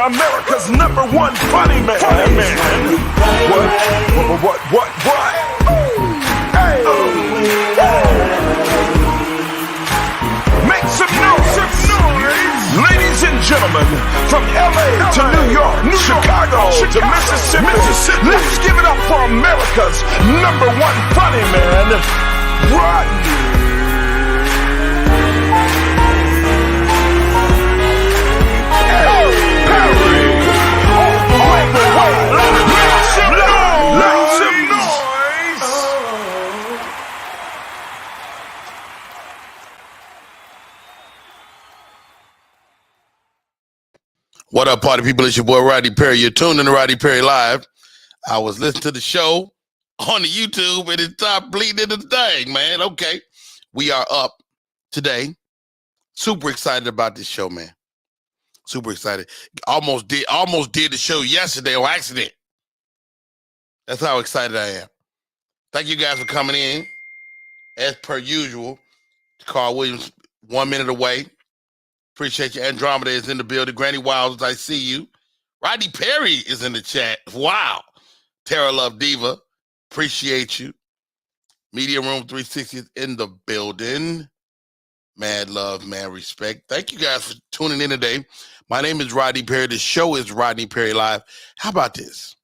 America's #1 funny man. What? Hey! Make some noise! Ladies and gentlemen, from LA to New York, Chicago to Mississippi, let's give it up for America's #1 funny man, Rodney. What up, party people? It's your boy, Rodney Perry. You're tuned in to Rodney Perry Live. I was listening to the show on the YouTube, and it stopped bleeding into the thing, man. Okay. We are up today. Super excited about this show, man. Super excited. Almost did the show yesterday on accident. That's how excited I am. Thank you guys for coming in. As per usual, Carl Williams, 1 minute away. Appreciate you. Andromeda is in the building. Granny Wilds, I see you. Rodney Perry is in the chat. Wow. Tara Love Diva, appreciate you. Media Room 360 is in the building. Mad love, mad respect. Thank you guys for tuning in today. My name is Rodney Perry. The show is Rodney Perry Live. How about this?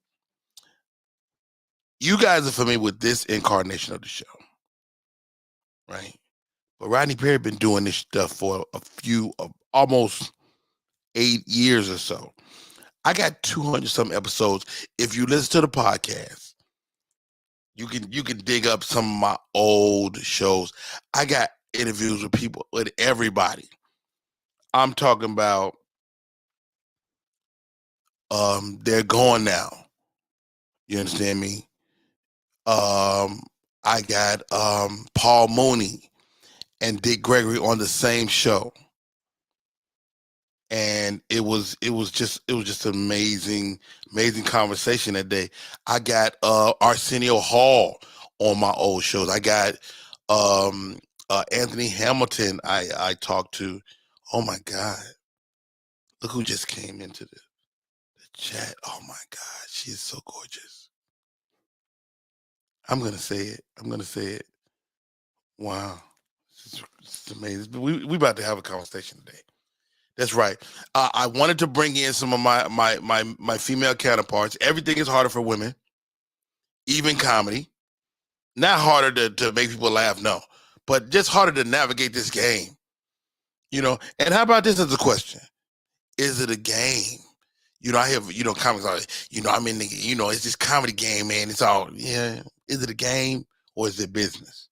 You guys are familiar with this incarnation of the show, right? But Rodney Perry been doing this stuff for almost 8 years or so. I got 200 some episodes. If you listen to the podcast, you can dig up some of my old shows. I got interviews with people, with everybody. I'm talking about they're gone now. You understand me? I got Paul Mooney and Dick Gregory on the same show. And it was just an amazing conversation that day. I got Arsenio Hall on my old shows. I got Anthony Hamilton I talked to. Oh my God. Look who just came into the chat. Oh my God. She is so gorgeous. I'm gonna say it. Wow. It's amazing. We about to have a conversation today. That's right. I wanted to bring in some of my female counterparts. Everything is harder for women, even comedy. Not harder to make people laugh, no, but just harder to navigate this game. You know, and how about this as a question? Is it a game? You know, I have, comics are, I'm in the, it's this comedy game, man. It's all, yeah. Is it a game or is it business?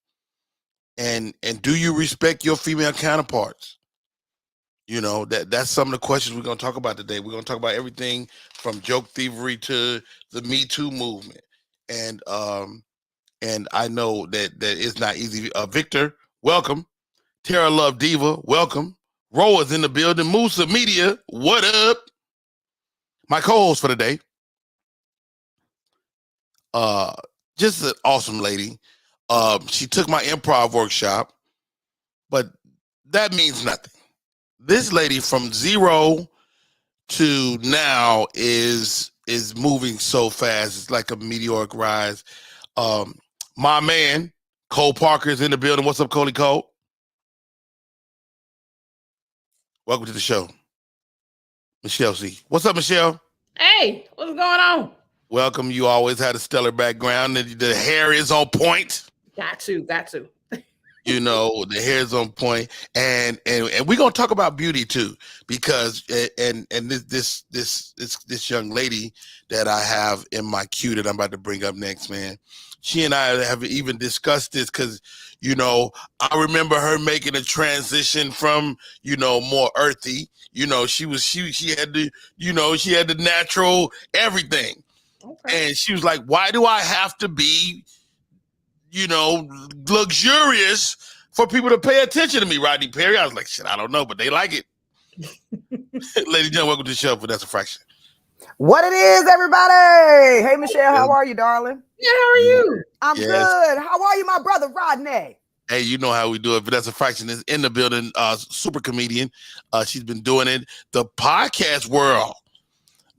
And do you respect your female counterparts? You know, that's some of the questions we're going to talk about today. We're going to talk about everything from joke thievery to the Me Too movement. And I know that it's not easy. Victor, welcome. Tara Love Diva, welcome. Roa's in the building. Musa Media, what up? My co-host for the day. Just an awesome lady. She took my improv workshop, but that means nothing. This lady from 0 to now is moving so fast. It's like a meteoric rise. My man, Cole Parker, is in the building. What's up, Coley Cole? Welcome to the show. Michelle C. What's up, Michelle? Hey, what's going on? Welcome. You always had a stellar background. The hair is on point. Got to. The hair is on point, and we're gonna talk about beauty too, because and this young lady that I have in my queue that I'm about to bring up next, man. She and I have even discussed this because I remember her making a transition from more earthy. She had the natural everything, okay. And she was like, "Why do I have to be?" luxurious for people to pay attention to me, Rodney Perry. I was like, shit, I don't know, but they like it. Ladies and gentlemen, welcome to the show for That's a Fraction. What it is, everybody? Hey, Michelle, how are you, darling? Yeah, how are you? I'm good. How are you, my brother, Rodney? Hey, you know how we do it. Vanessa Fraction is in the building, super comedian. She's been doing it. The podcast world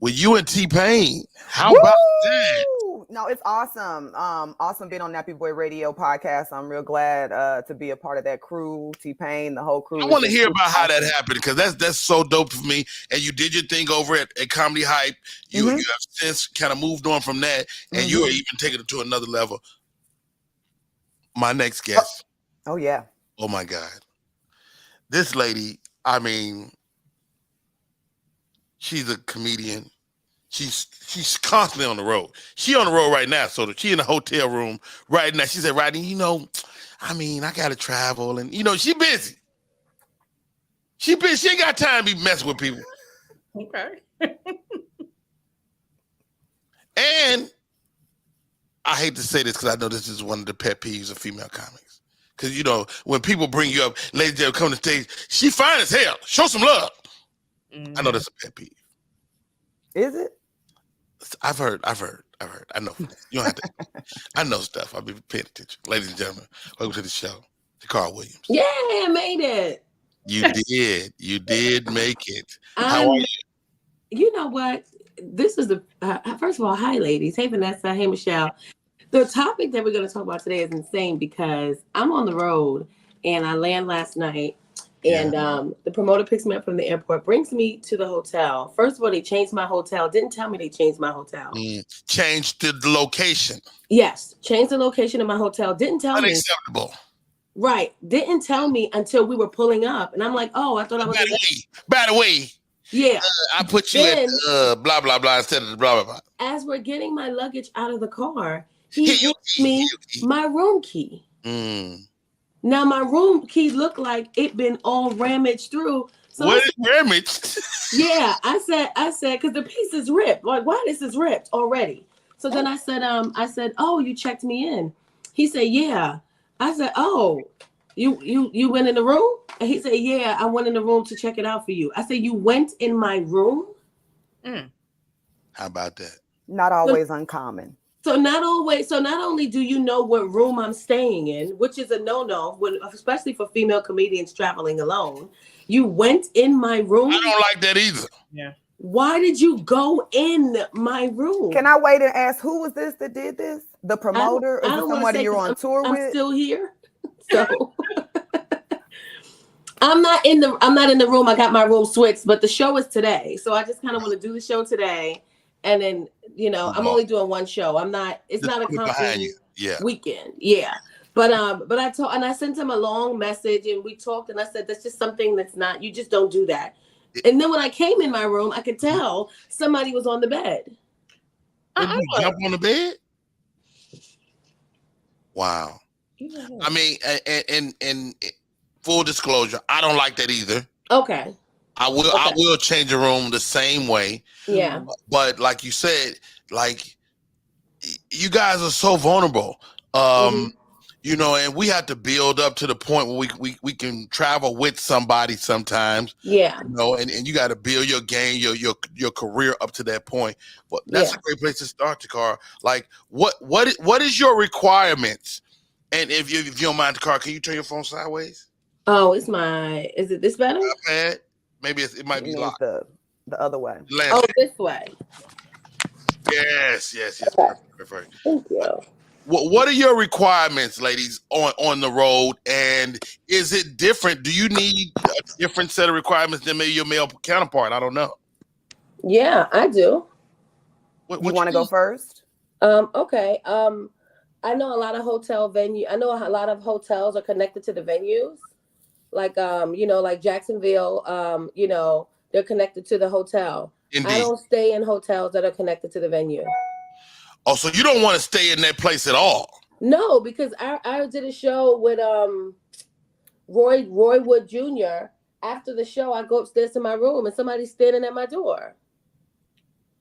with you and T-Pain. How Woo! about that? No, it's awesome. Awesome being on Nappy Boy Radio podcast. I'm real glad to be a part of that crew. T-Pain, the whole crew. I want to hear about how that happened because that's so dope for me. And you did your thing over at Comedy Hype. You have since kind of moved on from that, and you are even taking it to another level. My next guest. Oh yeah. Oh my God. This lady, I mean, she's a comedian. She's constantly on the road. She on the road right now. So she in a hotel room right now. She said, Rodney, you know, I mean, I gotta travel, and you know, she busy. She ain't got time to be messing with people. Okay. And I hate to say this because I know this is one of the pet peeves of female comics. Because you know, when people bring you up, ladies that come to stage, she fine as hell. Show some love. I know that's a pet peeve. Is it? I've heard. I know. You don't have to. I know stuff. I'll be paying attention. Ladies and gentlemen, welcome to the show. Tacarra Williams. Yeah, I made it. You did. You did make it. How are you? You know what? This is the first of all, hi ladies. Hey Vanessa. Hey Michelle. The topic that we're going to talk about today is insane because I'm on the road and I land last night. And the promoter picks me up from the airport, brings me to the hotel. First of all, they changed my hotel. Didn't tell me they changed my hotel. Changed the location. Yes, changed the location of my hotel. Didn't tell me. Unacceptable. Right. Didn't tell me until we were pulling up. And I'm like, oh, I thought I was. By the way. Yeah. I put you at blah, blah, blah instead of the blah, blah, blah. As we're getting my luggage out of the car, he gives me my room key. Now my room key looked like it been all ramaged through. So what is ramaged? Yeah, I said, because the piece is ripped. Like, why this is ripped already? So then I said, oh, you checked me in. He said, yeah. I said, oh, you went in the room? And he said, yeah, I went in the room to check it out for you. I said, you went in my room? How about that? Not always uncommon. So not only do you know what room I'm staying in, which is a no-no, especially for female comedians traveling alone, you went in my room. I don't like that either. Yeah. Why did you go in my room? Can I wait and ask who was this that did this? The promoter or somebody you're on tour with? I'm still here. So I'm not in the room. I got my room switched, but the show is today. So I just kind of want to do the show today. And then, you know, I'm only doing one show. It's not a comedy weekend. Yeah. But I sent him a long message and we talked and I said, that's just something you just don't do that. And then when I came in my room, I could tell somebody was on the bed. Did you jump on the bed? Wow. I mean, and full disclosure, I don't like that either. Okay. I will change a room the same way. Yeah. But like you said, like you guys are so vulnerable. You know, and we have to build up to the point where we can travel with somebody sometimes. Yeah. You know, and you got to build your game, your career up to that point. But that's a great place to start, Tacarra. Like what is your requirements? And if you don't mind, Tacarra, can you turn your phone sideways? Oh, is it this better? Not bad. Maybe it might be locked. The other way. Oh, this way. Yes. Okay. Perfect. Thank you. What are your requirements, ladies, on the road? And is it different? Do you need a different set of requirements than maybe your male counterpart? I don't know. Yeah, I do. What you want to go first? Okay. I know a lot of I know a lot of hotels are connected to the venues. Like, you know, like Jacksonville, you know, they're connected to the hotel. Indeed. I don't stay in hotels that are connected to the venue. Oh, so you don't want to stay in that place at all? No, because I did a show with Roy Wood Jr. After the show, I go upstairs to my room and somebody's standing at my door.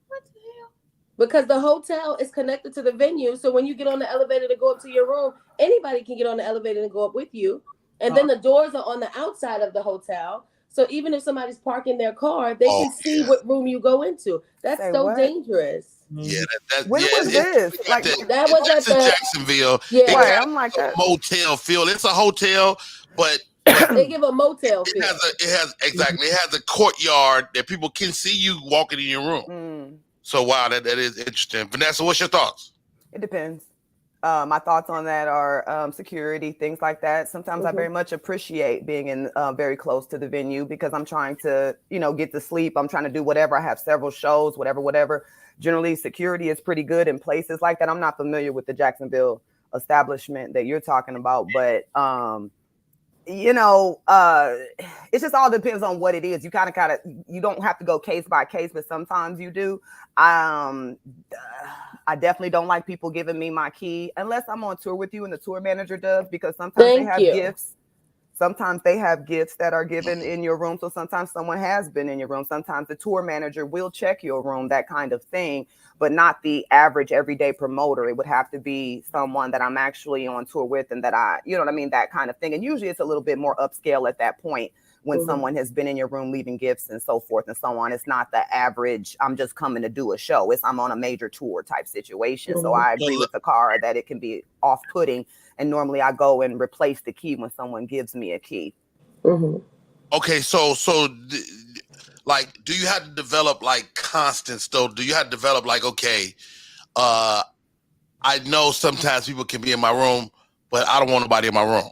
What the hell? Because the hotel is connected to the venue. So when you get on the elevator to go up to your room, anybody can get on the elevator and go up with you. And then the doors are on the outside of the hotel. So even if somebody's parking their car, they can see what room you go into. That's dangerous. Yeah, when was this? Like that was at Jacksonville. Yeah, I'm like that motel feel. It's a hotel, but They give a motel feel. It has a courtyard that people can see you walking in your room. So wow, that is interesting. Vanessa, what's your thoughts? It depends. My thoughts on that are security, things like that. Sometimes I very much appreciate being in very close to the venue because I'm trying to, get to sleep. I'm trying to do whatever. I have several shows, whatever. Generally, security is pretty good in places like that. I'm not familiar with the Jacksonville establishment that you're talking about, but it just all depends on what it is. You kind of you don't have to go case by case, but sometimes you do. I definitely don't like people giving me my key unless I'm on tour with you and the tour manager does, because sometimes they have gifts. Sometimes they have gifts that are given in your room. So sometimes someone has been in your room. Sometimes the tour manager will check your room, that kind of thing, but not the average everyday promoter. It would have to be someone that I'm actually on tour with and that that kind of thing. And usually it's a little bit more upscale at that point when someone has been in your room leaving gifts and so forth and so on. It's not the average, I'm just coming to do a show. It's I'm on a major tour type situation. So I agree with Tacarra that it can be off-putting. And normally I go and replace the key when someone gives me a key. Okay, so like, do you have to develop like constants though? Do you have to develop like, okay, I know sometimes people can be in my room, but I don't want nobody in my room.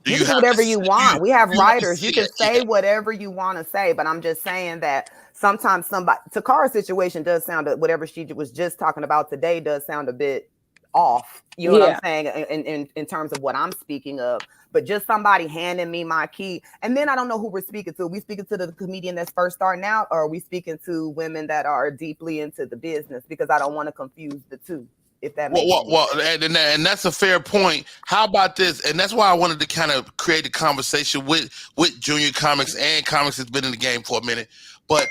You can do whatever you want. We have writers. You can say whatever you want to say, but I'm just saying that sometimes Tacarra's situation does sound, whatever she was just talking about today does sound a bit off. You know what I'm saying? In terms of what I'm speaking of, but just somebody handing me my key. And then I don't know who we're speaking to. Are we speaking to the comedian that's first starting out, or are we speaking to women that are deeply into the business? Because I don't want to confuse the two. If that makes sense. And that's a fair point. How about this? And that's why I wanted to kind of create a conversation with junior comics and comics that's been in the game for a minute. But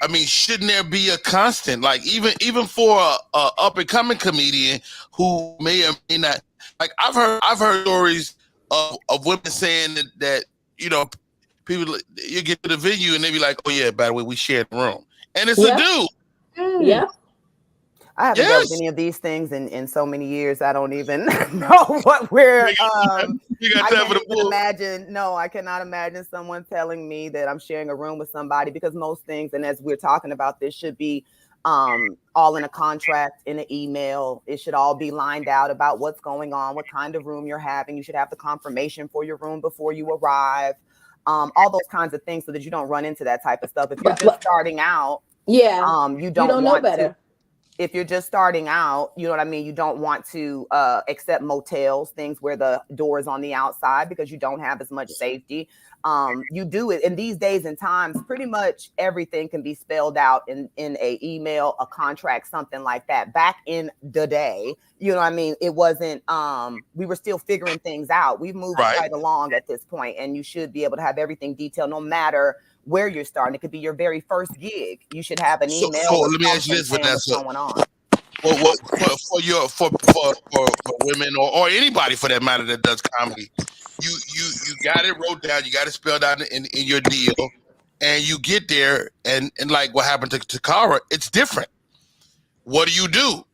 I mean, shouldn't there be a constant? Like even for a up and coming comedian who may or may not, like I've heard stories of women saying that people, you get to the venue and they be like, oh yeah, by the way, we share the room, and it's a dude. Yeah. I haven't dealt with any of these things in so many years. I don't even know what we're. I cannot imagine someone telling me that I'm sharing a room with somebody, because most things, and as we're talking about this, should be all in a contract, in an email. It should all be lined out about what's going on, what kind of room you're having. You should have the confirmation for your room before you arrive. All those kinds of things, so that you don't run into that type of stuff. If you're just starting out, you don't know better. If you're just starting out, you know what I mean? You don't want to accept motels, things where the door is on the outside, because you don't have as much safety. You do it in these days and times, pretty much everything can be spelled out in a email, a contract, something like that. Back in the day, you know what I mean? It wasn't, we were still figuring things out. We've moved right along at this point, and you should be able to have everything detailed, no matter where you're starting. It could be your very first gig. You should have an email. So let me ask you this, Vanessa. For women or anybody for that matter that does comedy, you got it wrote down, you got it spelled out in your deal, and you get there, and like what happened to Tacarra, it's different. What do?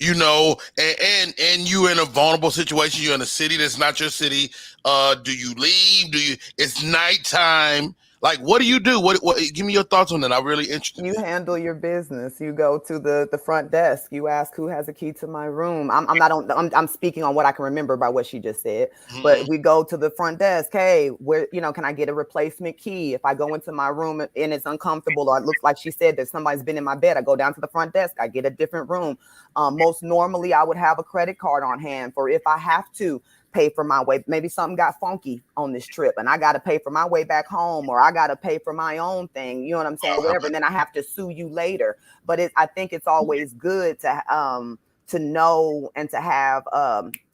And you're in a vulnerable situation. You're in a city that's not your city. Do you leave? It's nighttime. Like, what do you do? What? Give me your thoughts on that. I'm really interested. You handle your business. You go to the front desk. You ask who has a key to my room. I'm speaking on what I can remember by what she just said. But we go to the front desk. Hey, where can I get a replacement key? If I go into my room and it's uncomfortable, or it looks like she said that somebody's been in my bed, I go down to the front desk. I get a different room. Most normally, I would have a credit card on hand for if I have to pay for my way. Maybe something got funky on this trip and I got to pay for my way back home, or I got to pay for my own thing. You know what I'm saying? Whatever. And then I have to sue you later. But I think it's always good to know and to have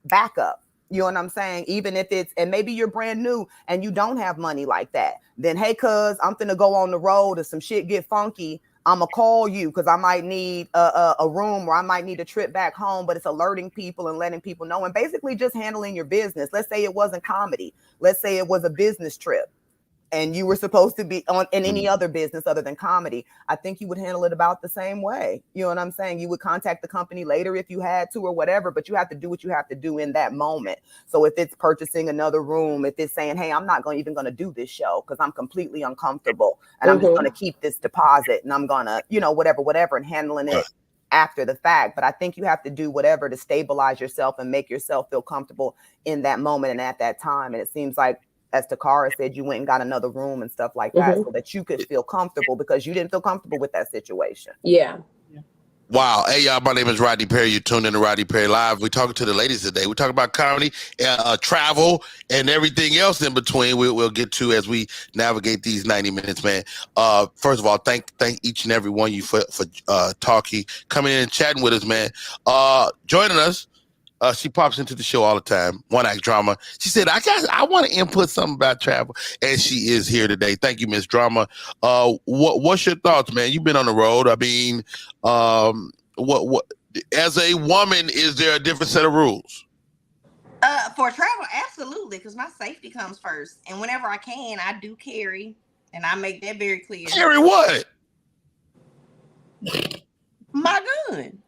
backup. You know what I'm saying? Even if and maybe you're brand new and you don't have money like that, then hey, cuz I'm finna go on the road and some shit get funky. I'm gonna call you because I might need a room, or I might need a trip back home. But it's alerting people and letting people know, and basically just handling your business. Let's say it wasn't comedy. Let's say it was a business trip. and you were supposed to be on in any other business other than comedy, I think you would handle it about the same way. You know what I'm saying? You would contact the company later if you had to or whatever, but you have to do what you have to do in that moment. So if it's purchasing another room, if it's saying, hey, I'm not even going to do this show because I'm completely uncomfortable and I'm just going to keep this deposit and I'm going to, whatever, and handling it after the fact. But I think you have to do whatever to stabilize yourself and make yourself feel comfortable in that moment and at that time. And it seems like, as Tacarra said, you went and got another room and stuff like that so that you could feel comfortable because you didn't feel comfortable with that situation. Yeah. Wow. Hey, y'all, my name is Rodney Perry. You're tuned in to Rodney Perry Live. We're talking to the ladies today. We're talking about comedy, travel, and everything else in between we'll get to as we navigate these 90 minutes, man. First of all, thank each and every one of you for talking, coming in and chatting with us, man. Joining us. She pops into the show all the time. One Act Drama. She said, I want to input something about travel. And she is here today. Thank you, Miss Drama. What's your thoughts, man? You've been on the road. I mean, what as a woman, is there a different set of rules? For travel, absolutely, because my safety comes first. And whenever I can, I do carry, and I make that very clear. Carry what? My gun.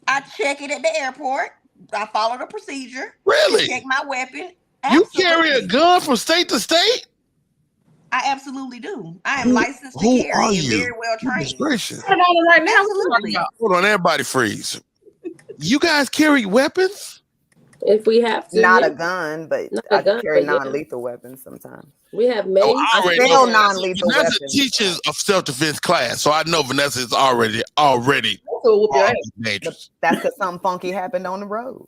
I check it at the airport. I follow the procedure. Really? Check my weapon. Absolutely. You carry a gun from state to state? I absolutely do. I am licensed to carry and very well trained. Gracious. Right now, absolutely. Hold on, everybody freeze. You guys carry weapons? If we have to. Not a gun, but I carry non-lethal weapons sometimes. We have mace. I still non-lethal Vanessa weapons. teaches a self-defense class, so I know Vanessa is already dangerous. That's because something funky happened on the road.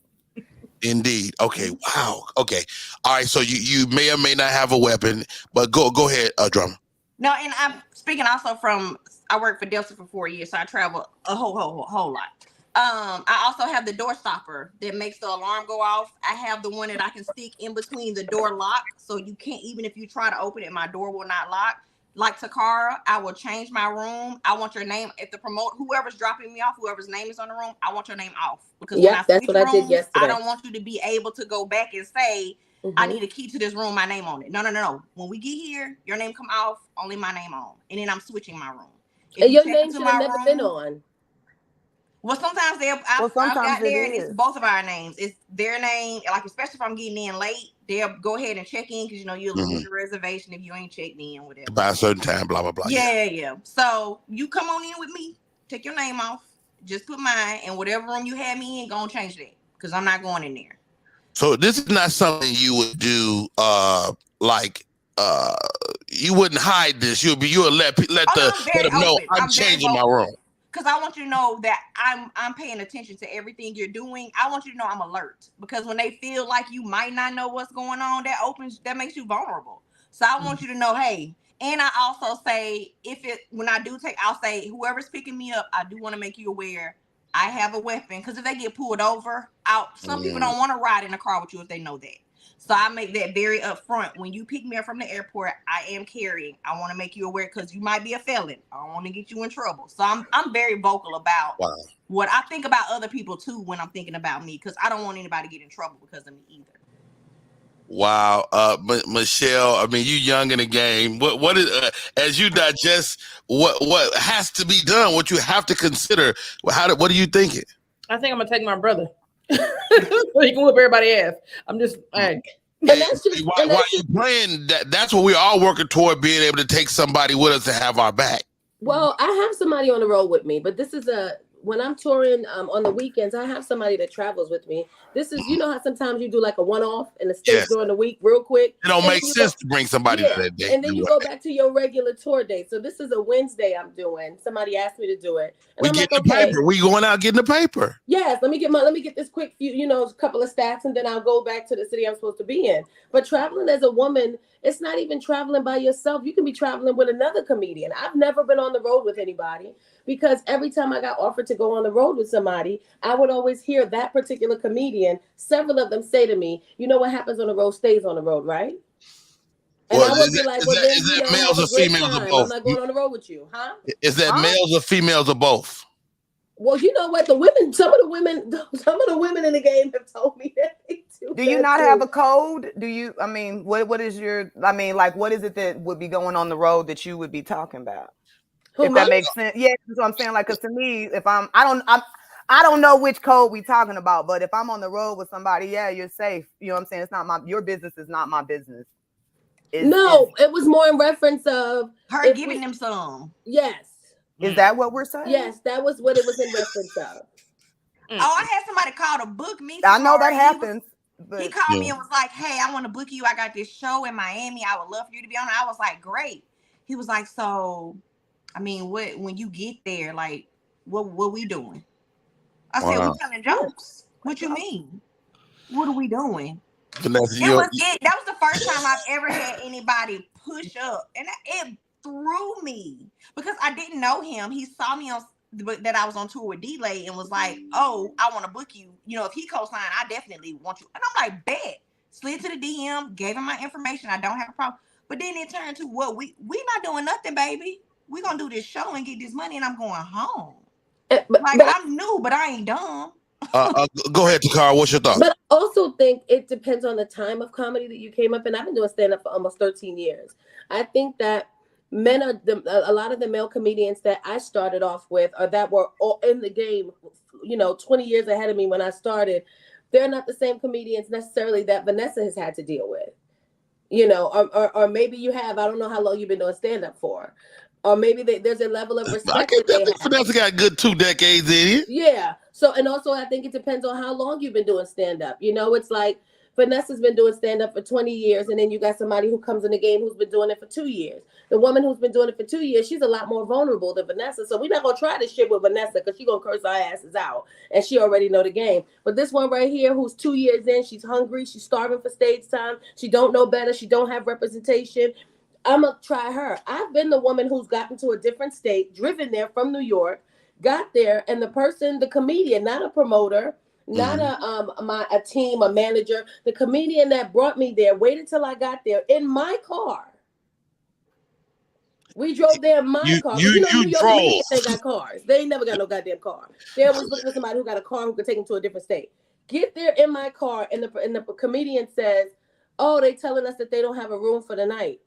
Indeed. Okay. Wow. Okay. All right. So you may or may not have a weapon, but go ahead, Drama. No, and I'm speaking also from, I worked for Delta for 4 years, so I travel a whole lot. I also have the door stopper that makes the alarm go off. I have the one that I can stick in between the door lock, so you can't, even if you try to open it, my door will not lock. Like Tacarra, I will change my room. I want your name. If the whoever's dropping me off, whoever's name is on the room, I want your name off. Because that's what I did yesterday. I don't want you to be able to go back and say, I need a key to this room, my name on it. No. When we get here, your name come off, only my name on. And then I'm switching my room. And your name should have never been on. Well, sometimes I've got there and it's both of our names. It's their name, like especially if I'm getting in late, they'll go ahead and check in because you'll lose your reservation if you ain't checked in, whatever. By a certain time, blah blah blah. Yeah. So you come on in with me, take your name off, just put mine, and whatever room you had me in, go and change that because I'm not going in there. So this is not something you would do, you wouldn't hide this. You'll let them know I'm changing my room. Because I want you to know that I'm paying attention to everything you're doing. I want you to know I'm alert. Because when they feel like you might not know what's going on, that makes you vulnerable. So I want you to know, hey, and I also say, I'll say, whoever's picking me up, I do want to make you aware I have a weapon. Because if they get pulled over, some people don't want to ride in a car with you if they know that. So I make that very upfront. When you pick me up from the airport, I am carrying. I want to make you aware because you might be a felon. I don't want to get you in trouble. So I'm very vocal about what I think about other people too when I'm thinking about me because I don't want anybody to get in trouble because of me either. Wow, Michelle. I mean, you young in the game. What is as you digest what has to be done? What you have to consider? What are you thinking? I think I'm gonna take my brother. So he can whip everybody ass. I'm just like. Why are you playing that? That's what we're all working toward, being able to take somebody with us to have our back. Well, I have somebody on the road with me, but this is when I'm touring on the weekends, I have somebody that travels with me. This is, how sometimes you do like a one-off in the States during the week real quick. It don't make sense to bring somebody to that day. And then you go back to your regular tour day. So this is a Wednesday I'm doing. Somebody asked me to do it. And we get the paper. We going out getting the paper. Yes, let me get this quick few, couple of stats, and then I'll go back to the city I'm supposed to be in. But traveling as a woman, it's not even traveling by yourself. You can be traveling with another comedian. I've never been on the road with anybody because every time I got offered to go on the road with somebody, I would always hear that particular comedian, several of them say to me, what happens on the road stays on the road, right? And I would be like, is that males or females or both? I'm not going on the road with you, huh? Is that males or females or both? Well, you know what? Some of the women in the game have told me that they do. Do you not have a code? Do you? I mean, what is your? I mean, like, what is it that would be going on the road that you would be talking about? If that makes sense. Yeah, that's what I'm saying. Like, because to me, if I don't know which code we talking about, but if I'm on the road with somebody, yeah, you're safe. You know what I'm saying? It's not your business is not my business. It was more in reference of her giving them some. Yes. Is that what we're saying? Yes, that was what it was in reference of. Oh, I had somebody call to book me. I know that happens. He called me and was like, "Hey, I want to book you. I got this show in Miami. I would love for you to be on it." I was like, "Great." He was like, "So, I mean, when you get there, like, what we doing?" I said, "We telling jokes." What you mean? What are we doing? Vanessa, that was the first time I've ever had anybody push up, and it threw me because I didn't know him. He saw me on that I was on tour with D-Lay and was like, "Oh, I want to book you. You know, if he co-signed, I definitely want you." And I'm like, "Bet." Slid to the DM, gave him my information. I don't have a problem. But then it turned to what we not doing nothing, baby. We gonna do this show and get this money, and I'm going home. I'm new, but I ain't dumb. Go ahead, Tacarra. What's your thought? But I also think it depends on the time of comedy that you came up in. I've been doing stand-up for almost 13 years. I think that a lot of the male comedians that I started off with or that were in the game, 20 years ahead of me when I started, they're not the same comedians necessarily that Vanessa has had to deal with. Or maybe you have. I don't know how long you've been doing stand-up for. Or maybe there's a level of respect. I think Vanessa got a good 2 decades in it. Yeah. So, and also I think it depends on how long you've been doing stand-up. It's like Vanessa's been doing stand-up for 20 years, and then you got somebody who comes in the game who's been doing it for 2 years. The woman who's been doing it for 2 years, she's a lot more vulnerable than Vanessa. So we're not going to try this shit with Vanessa because she's going to curse our asses out, and she already know the game. But this one right here who's 2 years in, she's hungry, she's starving for stage time, she don't know better, she don't have representation. I'm going to try her. I've been the woman who's gotten to a different state, driven there from New York, got there, and the comedian, not a promoter, not a team, a manager, the comedian that brought me there, waited till I got there in my car. We drove there in my car. You drove. They got cars. They ain't never got no goddamn car. They always looking for somebody who got a car who could take them to a different state. Get there in my car, and the comedian says, "Oh, they telling us that they don't have a room for the night."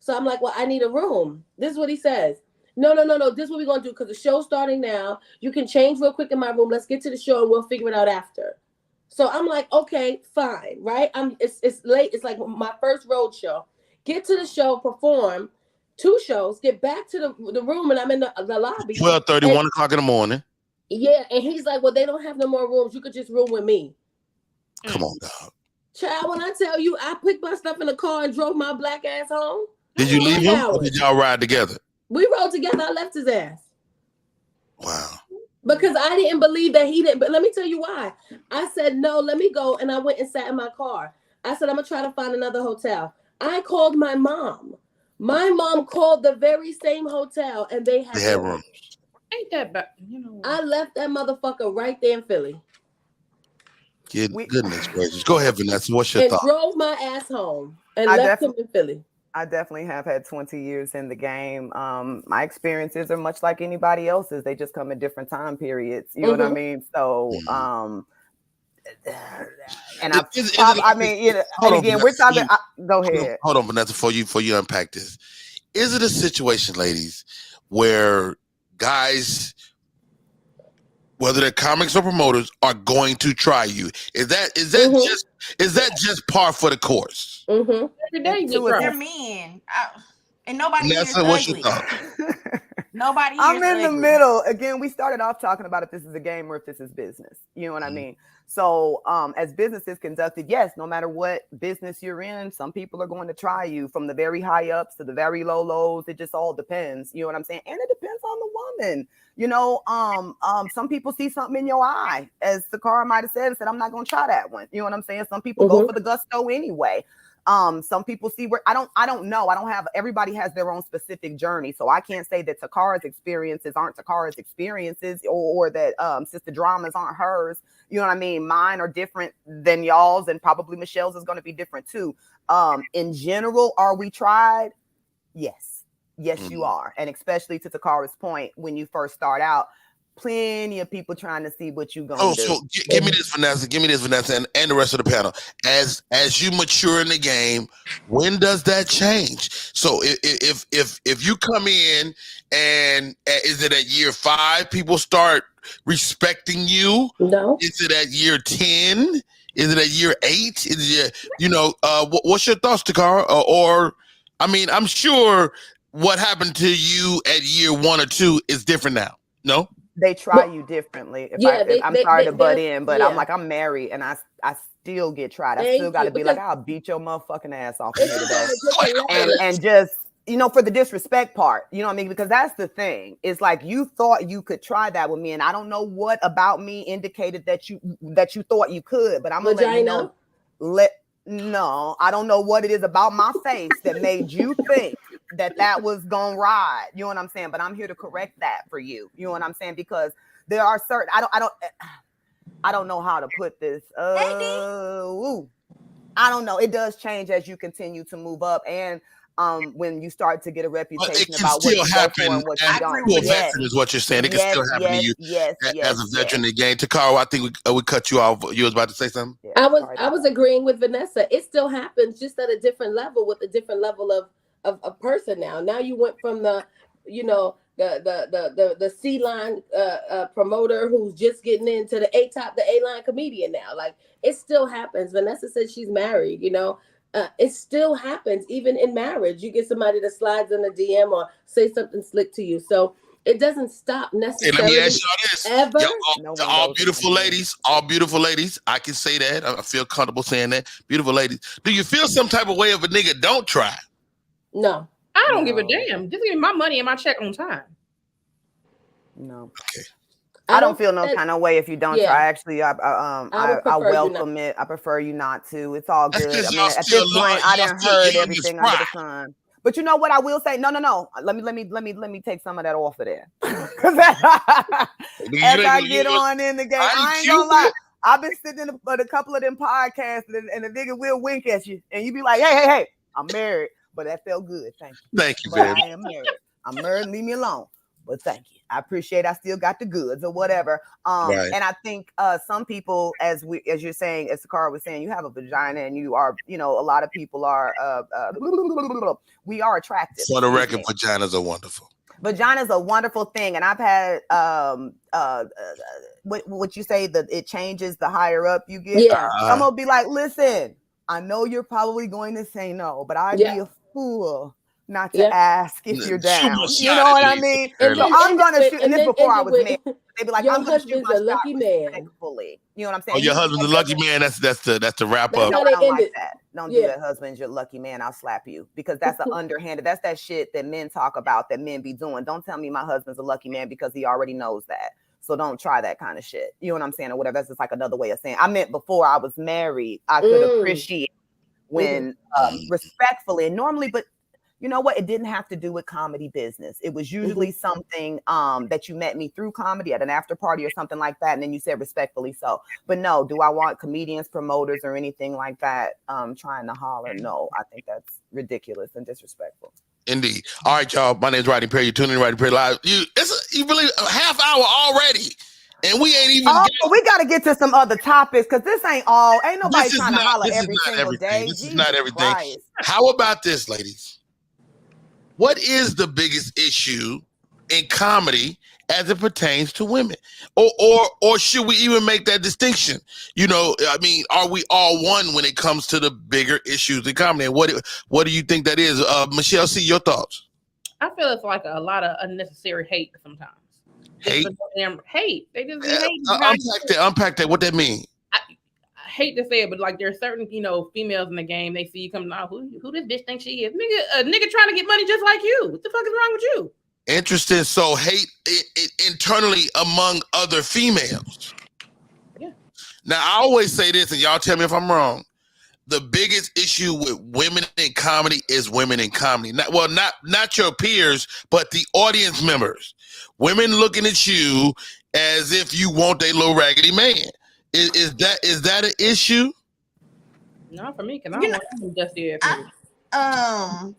So I'm like, "Well, I need a room." This is what he says. No. This is what we're going to do because the show's starting now. You can change real quick in my room. Let's get to the show and we'll figure it out after. So I'm like, okay, fine, right? It's late. It's like my first road show. Get to the show, perform 2 shows, get back to the room, and I'm in the lobby. 12:30, 1 o'clock in the morning. Yeah, and he's like, "Well, they don't have no more rooms. You could just room with me." Come on, dog. Child, when I tell you, I picked my stuff in the car and drove my black ass home. Did you leave him or did y'all ride together? We rode together. I left his ass. Wow. Because I didn't believe that he didn't. But let me tell you why. I said, "No, let me go." And I went and sat in my car. I said, "I'm going to try to find another hotel." I called my mom. My mom called the very same hotel and they had rooms. Ain't that bad? I left that motherfucker right there in Philly. Goodness gracious. Go ahead, Vanessa. What's your thought? Drove my ass home and left him in Philly. I definitely have had 20 years in the game. My experiences are much like anybody else's. They just come in different time periods. You know what I mean? So, and we're talking. Go ahead. Hold on, Vanessa, before you unpack this. Is it a situation, ladies, where guys, whether they're comics or promoters, are going to try you? Is that just par for the course? Mm-hmm. Every day they're men, and nobody. Vanessa, what's your thought? Nobody. I'm in the middle. Again, we started off talking about if this is a game or if this is business. You know what I mean? So as business is conducted, yes, no matter what business you're in, some people are going to try you from the very high ups to the very low lows. It just all depends. You know what I'm saying? And it depends on the woman. Some people see something in your eye, as Tacarra might have said, I'm not going to try that one. You know what I'm saying? Some people go for the gusto anyway. Some people see where I don't know. Everybody has their own specific journey. So I can't say that Tacarra's experiences aren't Tacarra's experiences or that Sister Drama's aren't hers. You know what I mean? Mine are different than y'all's, and probably Michelle's is going to be different too. In general, are we tried? Yes, you are. And especially to Tacarra's point, when you first start out, plenty of people trying to see what you gonna Oh, do. so give me this, Vanessa. Give me this, Vanessa, and the rest of the panel. As you mature in the game, when does that change? So if you come in and is it at year 5 people start respecting you? No. Is it at year 10? Is it at year 8? Is it, what's your thoughts, Tacarra? Or I mean, I'm sure what happened to you at year 1 or 2 is different now. No. They try you differently. I'm sorry to butt in, but I'm married and I still get tried. I still got to be like, I'll beat your motherfucking ass off of here today. And just, for the disrespect part, you know what I mean? Because that's the thing. It's like you thought you could try that with me, and I don't know what about me indicated that you thought you could, but I'm gonna let you know. No, I don't know what it is about my face that made you think that was gonna ride. You know what I'm saying? But I'm here to correct that for you. You know what I'm saying? Because there are certain I don't know how to put this. I don't know. It does change as you continue to move up, and when you start to get a reputation about what you go for and what you don't. Yes. Is what you're saying. It can still happen to you as a veteran in the game. Tacarra, I think we cut you off. You was about to say something? Yeah, I was agreeing with Vanessa. It still happens, just at a different level, with a different level of person now. Now you went from the C line promoter who's just getting into the A line comedian now. Like, it still happens. Vanessa said she's married, it still happens even in marriage. You get somebody that slides in the DM or say something slick to you. So it doesn't stop necessarily. Hey, let me ask y'all this. Ever. All beautiful ladies, I can say that. I feel comfortable saying that. Beautiful ladies. Do you feel some type of way if a nigga don't try? No. I don't give a damn. Just give me my money and my check on time. No. Okay. I don't feel no kind of way if you don't try. Actually, I welcome it. I prefer you not to. It's all good. I mean, at this point, I didn't heard everything under the sun. But you know what I will say? No. Let me take some of that off of there. Because as I get on in the game, I ain't gonna lie. I've been sitting in a couple of them podcasts, and the nigga will wink at you, and you be like, hey, I'm married, but that felt good. Thank you. Thank you, baby. I am married. I'm married. Leave me alone. But thank you. I appreciate I still got the goods or whatever. Right. And I think some people, as you're saying, as Tacarra was saying, you have a vagina and you are, a lot of people are, we are attractive. For the record, vaginas are wonderful. Vagina's a wonderful thing. And I've had, what you say, that it changes the higher up you get. Yeah. Some will be like, listen, I know you're probably going to say no, but I'd be a fool not to ask if you're down. You know what I mean? So I'm gonna shoot, and this before I was married. They'd be like, I'm gonna shoot my shot respectfully. You know what I'm saying? Oh, your husband's a lucky man. That's the wrap up. No, I don't like that. Don't do that, husband's your lucky man. I'll slap you, because that's the underhanded. That's that shit that men talk about, that men be doing. Don't tell me my husband's a lucky man, because he already knows that. So don't try that kind of shit. You know what I'm saying, or whatever. That's just like another way of saying. I meant before I was married, I could appreciate when respectfully and normally, but you know what? It didn't have to do with comedy business. It was usually something that you met me through comedy at an after party or something like that. And then you said respectfully so. But no, do I want comedians, promoters, or anything like that trying to holler? No, I think that's ridiculous and disrespectful. Indeed. All right, y'all. My name is Rodney Perry. You're tuning in to Rodney Perry Live. You believe a half hour already, and we ain't even. We got to get to some other topics, because this ain't nobody trying to holler every single day. This is not everything. Christ. How about this, ladies? What is the biggest issue in comedy as it pertains to women? Or should we even make that distinction? I mean, are we all one when it comes to the bigger issues in comedy? And what do you think that is? Michelle, see your thoughts. I feel it's like a lot of unnecessary hate sometimes. Hate? Hate. They just hate. Unpack that. What that mean? I hate to say it, but like there are certain, females in the game, they see you coming out, who this bitch thinks she is? A nigga trying to get money just like you. What the fuck is wrong with you? Interesting. So hate internally among other females. Yeah. Now, I always say this, and y'all tell me if I'm wrong. The biggest issue with women in comedy is women in comedy. Not your peers, but the audience members. Women looking at you as if you want a little raggedy man. Is that an issue? No, for me, because I don't want them dusty ass.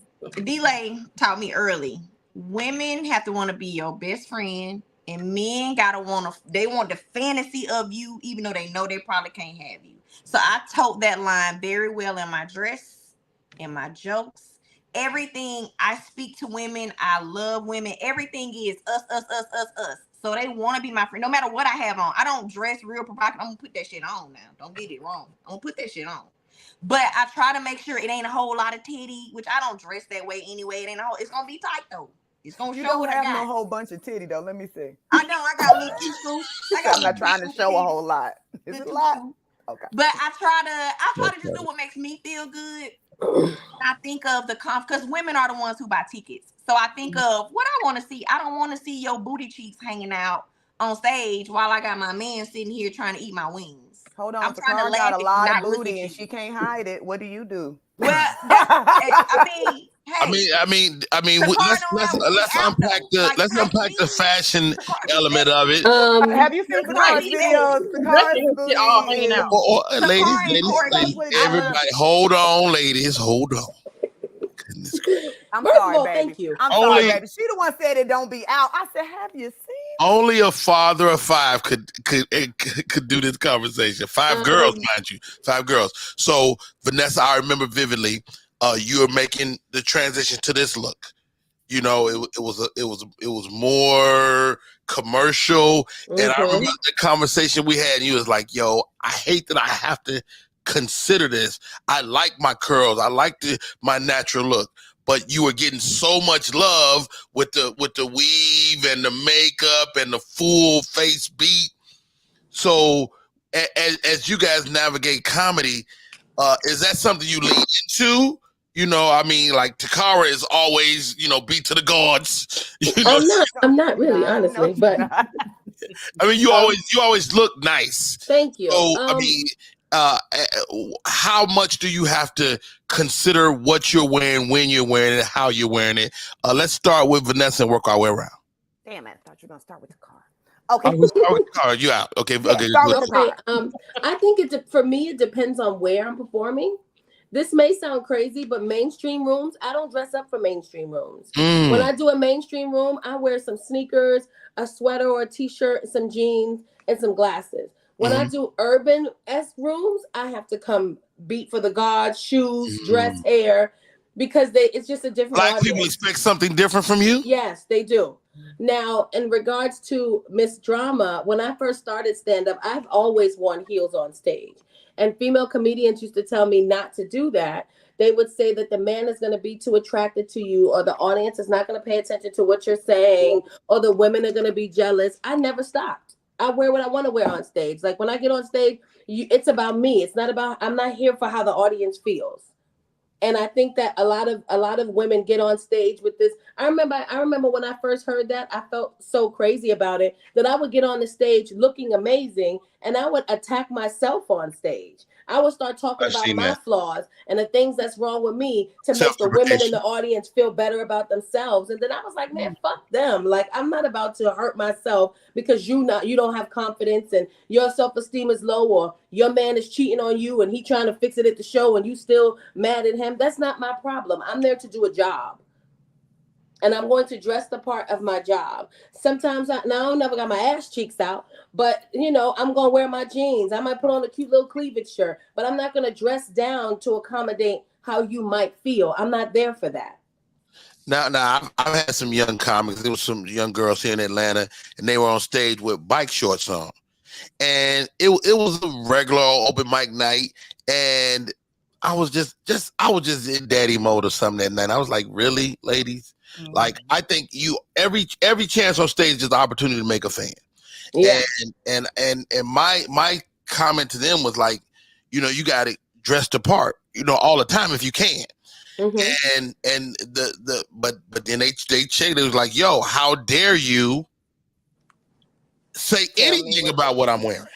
Delay taught me early. Women have to want to be your best friend And men they want the fantasy of you, even though they know they probably can't have you. So I told that line very well in my dress, in my jokes, everything. I speak to women. I love women. Everything is us, us, us, us, us. So they want to be my friend, no matter what I have on. I don't dress real provocative. I'm gonna put that shit on now. Don't get it wrong. I'm gonna put that shit on. But I try to make sure it ain't a whole lot of titty, which I don't dress that way anyway. It ain't a whole. It's gonna be tight though. It's gonna You show don't what I have got. no whole bunch of titty though. Let me see. I know I got little cute. I'm not trying to show a whole lot. Is it a lot? Okay. But I try to just do what makes me feel good. I think of the because women are the ones who buy tickets. So I think of what I want to see. I don't want to see your booty cheeks hanging out on stage while I got my man sitting here trying to eat my wings. Hold on, I'm trying to Tacarra laugh got a at lot you, of not look booty at and you. she can't hide it. What do you do? Well, I mean, hey. I mean, Tacarra don't have booty let's out, unpack though. Like, let's tight unpack the jeans. fashion Tacarra do element that. of it. Have you seen Right. Tacarra's videos? Tacarra's Shit booty all hanging is. out. Ladies, Tacarra and Corey That's be- what everybody, hold on, ladies, hold on. Goodness gracious. I'm First of sorry, all, baby. thank you. I'm Only- sorry, baby. She the one said it don't be out. I said, have you seen? Only a father of five could do this conversation. Five girls, mind you, 5 girls. So Vanessa, I remember vividly, you were making the transition to this look. You know, it was more commercial, and I remember the conversation we had. And you was like, "Yo, I hate that I have to consider this. I like my curls. I like my natural look." But you were getting so much love with the weave and the makeup and the full face beat. So as you guys navigate comedy, is that something you lean into? You know, I mean, like Tacarra is always, beat to the gods. You know, I'm not really, honestly, but I mean, you always look nice. Thank you. So, I mean, how much do you have to consider what you're wearing, when you're wearing it, how you're wearing it? Let's start with Vanessa and work our way around. Damn it! I thought you were gonna start with Tacarra. Okay. We'll start with Tacarra. You out? Okay. Yeah, okay. start with Okay, Tacarra. I think for me, it depends on where I'm performing. This may sound crazy, but mainstream rooms, I don't dress up for mainstream rooms. When I do a mainstream room, I wear some sneakers, a sweater or a t-shirt, some jeans, and some glasses. When I do urban-esque rooms, I have to come beat for the gods, shoes, dress, hair, because it's just a different Black audience. people expect something different from you? Yes, they do. Now, in regards to Miss Drama, when I first started stand-up, I've always worn heels on stage. And female comedians used to tell me not to do that. They would say that the man is going to be too attracted to you, or the audience is not going to pay attention to what you're saying, or the women are going to be jealous. I never stopped. I wear what I want to wear on stage. Like when I get on stage, it's about me. It's not about, I'm not here for how the audience feels. And I think that a lot of women get on stage with this. I remember when I first heard that, I felt so crazy about it that I would get on the stage looking amazing and I would attack myself on stage. I would start talking about my flaws and the things that's wrong with me to make the women in the audience feel better about themselves. And then I was like, man, fuck them. Like, I'm not about to hurt myself because you don't have confidence and your self-esteem is low, or your man is cheating on you and he trying to fix it at the show and you still mad at him. That's not my problem. I'm there to do a job. And I'm going to dress the part of my job. Sometimes I never got my ass cheeks out, but I'm going to wear my jeans. I might put on a cute little cleavage shirt, but I'm not going to dress down to accommodate how you might feel. I'm not there for that. Now, I've had some young comics. There was some young girls here in Atlanta, and they were on stage with bike shorts on, and it was a regular open mic night, and I was just in daddy mode or something that night. I was like, really, ladies? Like, I think every chance on stage is the opportunity to make a fan. Yeah. And my comment to them was like, you got to dress the part, all the time if you can. Mm-hmm. And but then they checked. It was like, yo, how dare you say anything about what I'm wearing?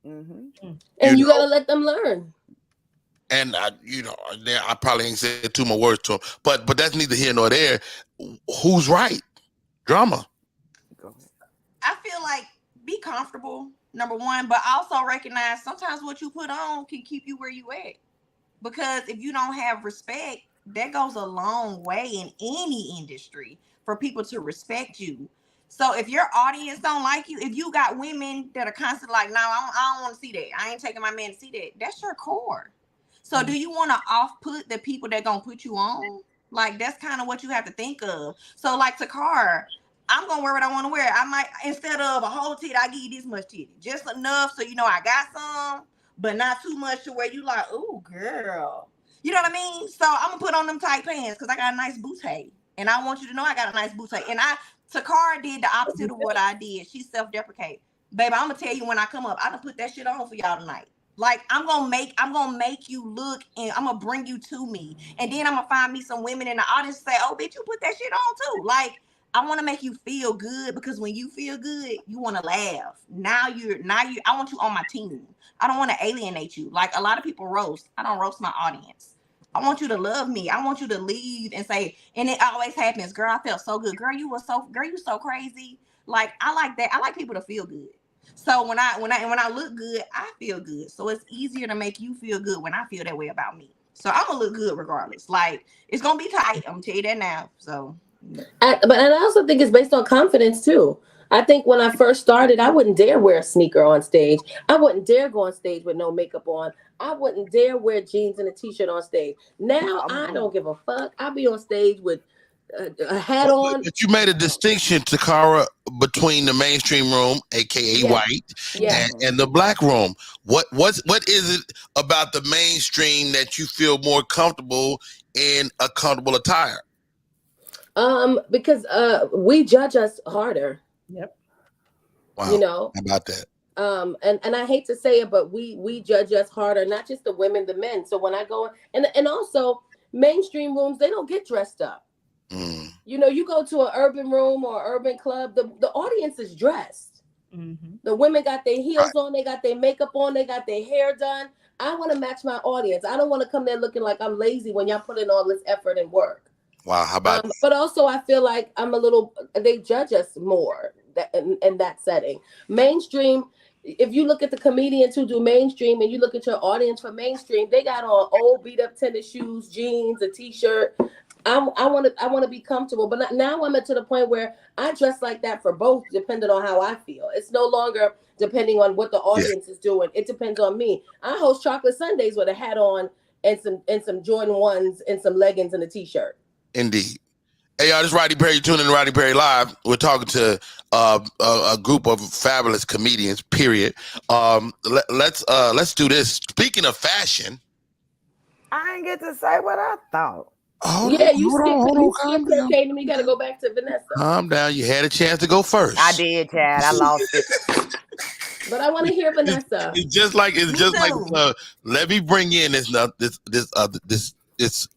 Mm-hmm. And you got to let them learn. And I probably ain't said too much words to him, but that's neither here nor there. Who's right? Drama. I feel like be comfortable, number one, but also recognize sometimes what you put on can keep you where you at. Because if you don't have respect, that goes a long way in any industry for people to respect you. So if your audience don't like you, if you got women that are constantly like, no, I don't want to see that. I ain't taking my man to see that. That's your core. So do you want to off-put the people that gonna put you on? Like, that's kind of what you have to think of. So like Tacarra, I'm gonna wear what I want to wear. I might, instead of a whole titty, I give you this much titty, just enough so you know I got some, but not too much to where you like, oh girl, you know what I mean? So I'm gonna put on them tight pants because I got a nice bootay, and I want you to know I got a nice bootay. And Tacarra did the opposite of what I did. She self-deprecate, baby. I'm gonna tell you when I come up, I done put that shit on for y'all tonight. Like, I'm gonna make you look, and I'm gonna bring you to me, and then I'm gonna find me some women in the audience say, oh bitch, you put that shit on too. Like, I want to make you feel good, because when you feel good, you want to laugh. Now I want you on my team. I don't want to alienate you. Like a lot of people roast. I don't roast my audience. I want you to love me. I want you to leave and say, and it always happens, girl, I felt so good. Girl, you so crazy. Like, I like that. I like people to feel good. So when I look good, I feel good. So it's easier to make you feel good when I feel that way about me. So I'm gonna look good regardless. Like, it's gonna be tight. I'm gonna tell you that now. So But I also think it's based on confidence too. I think when I first started, I wouldn't dare wear a sneaker on stage. I wouldn't dare go on stage with no makeup on. I wouldn't dare wear jeans and a t-shirt on stage. Now I don't give a fuck. I'll be on stage with a hat on. But you made a distinction, Tacarra, between the mainstream room, aka white, and the black room. What is it about the mainstream that you feel more comfortable in a comfortable attire? Because we judge us harder. Yep. Wow. You know, how about that? And I hate to say it, but we judge us harder, not just the women, the men. So when I go and also mainstream rooms, they don't get dressed up. You know, you go to an urban room or urban club, the audience is dressed. The women got their heels on, they got their makeup on, they got their hair done. I want to match my audience. I don't want to come there looking like I'm lazy when y'all put in all this effort and work. Wow, how about but also I feel like they judge us more in that setting. Mainstream, if you look at the comedians who do mainstream and you look at your audience for mainstream, they got on old beat up tennis shoes, jeans, a t-shirt. I want to be comfortable, but now I'm to the point where I dress like that for both, depending on how I feel. It's no longer depending on what the audience is doing. It depends on me. I host Chocolate Sundays with a hat on and some Jordan 1s and some leggings and a t-shirt. Indeed. Hey, y'all, this is Rodney Perry. You're tuning in to Rodney Perry Live. We're talking to a group of fabulous comedians, period. Let's do this. Speaking of fashion. I ain't get to say what I thought. You skipped Kate, and you got to go back to Vanessa. Calm down. You had a chance to go first. I did, Chad. I lost it. But I want to hear Vanessa. It's just like let me bring in this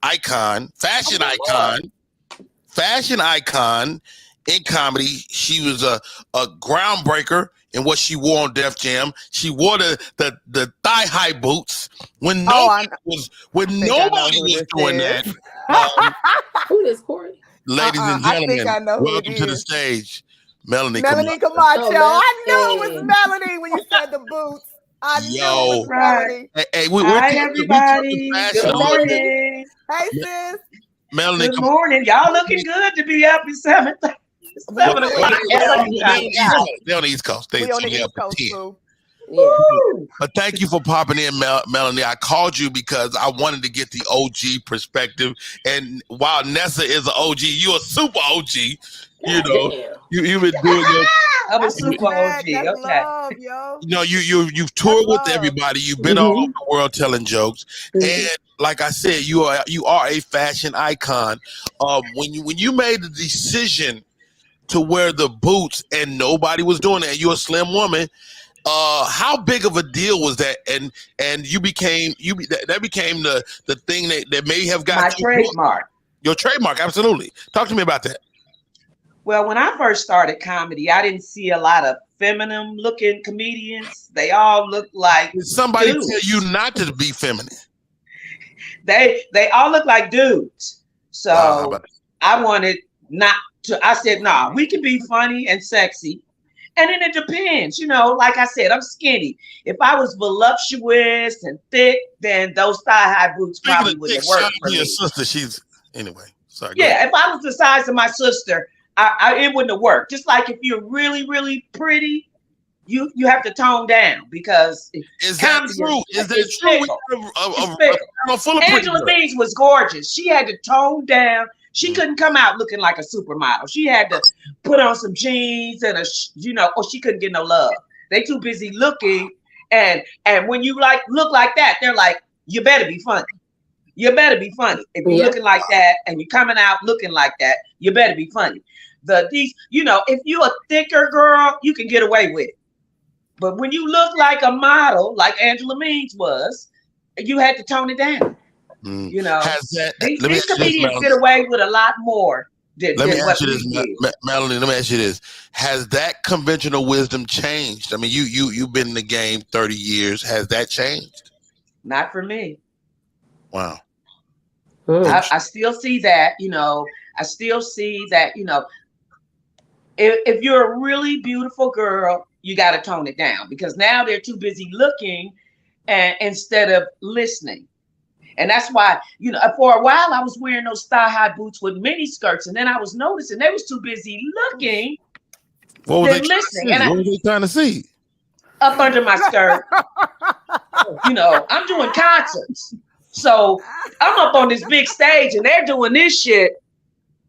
icon, fashion icon in comedy. She was a groundbreaker in what she wore on Def Jam. She wore the thigh high boots when nobody was doing that. Who is Corey? Ladies and gentlemen, welcome to the stage, Melanie. Melanie Camacho. I knew it was Melanie when you said the boots. I knew it was Melanie. Hey, hi everybody. Good morning. Hey sis. Melanie. Good morning. Y'all looking good to be up at 7:30. They're on the East Coast. They on the East Coast too. But thank you for popping in, Melanie. I called you because I wanted to get the OG perspective. And while Nessa is an OG, you're a super OG. You know, you've been doing your. I'm a super OG. Okay. Love, yo. You know, you've toured with everybody. You've been all over the world telling jokes. And like I said, you are a fashion icon. When you made the decision to wear the boots and nobody was doing it, and you're a slim woman. How big of a deal was that? And that became the thing that may have got my trademark. Your trademark, absolutely. Talk to me about that. Well, when I first started comedy, I didn't see a lot of feminine looking comedians. They all looked like somebody dudes. tell you not to be feminine. They all look like dudes. So I wanted not to. I said, nah, we can be funny and sexy. And then it depends, you know, like I said, I'm skinny. If I was voluptuous and thick, then those thigh-high boots probably wouldn't work for me. Your sister, anyway. Sorry. Yeah, if I was the size of my sister, it wouldn't have worked. Just like if you're really, really pretty, you have to tone down because is that true? Is that true? Angela Means was gorgeous. She had to tone down. She couldn't come out looking like a supermodel. She had to put on some jeans and or she couldn't get no love. They too busy looking, and when you look like that, they're like, you better be funny. You better be funny. If you're looking like that and you're coming out looking like that, you better be funny. If you're a thicker girl, you can get away with it. But when you look like a model, like Angela Means was, you had to tone it down. These comedians get away with a lot more than let me ask what you this, Melanie. Let me ask you this: has that conventional wisdom changed? I mean, you've been in the game 30 years. Has that changed? Not for me. Wow. I still see that. I still see that. If you're a really beautiful girl, you got to tone it down because now they're too busy looking, and instead of listening. And that's why, for a while I was wearing those thigh-high boots with mini skirts, and then I was noticing they was too busy looking than listening. What were they trying to see? Up under my skirt. I'm doing concerts. So I'm up on this big stage, and they're doing this shit.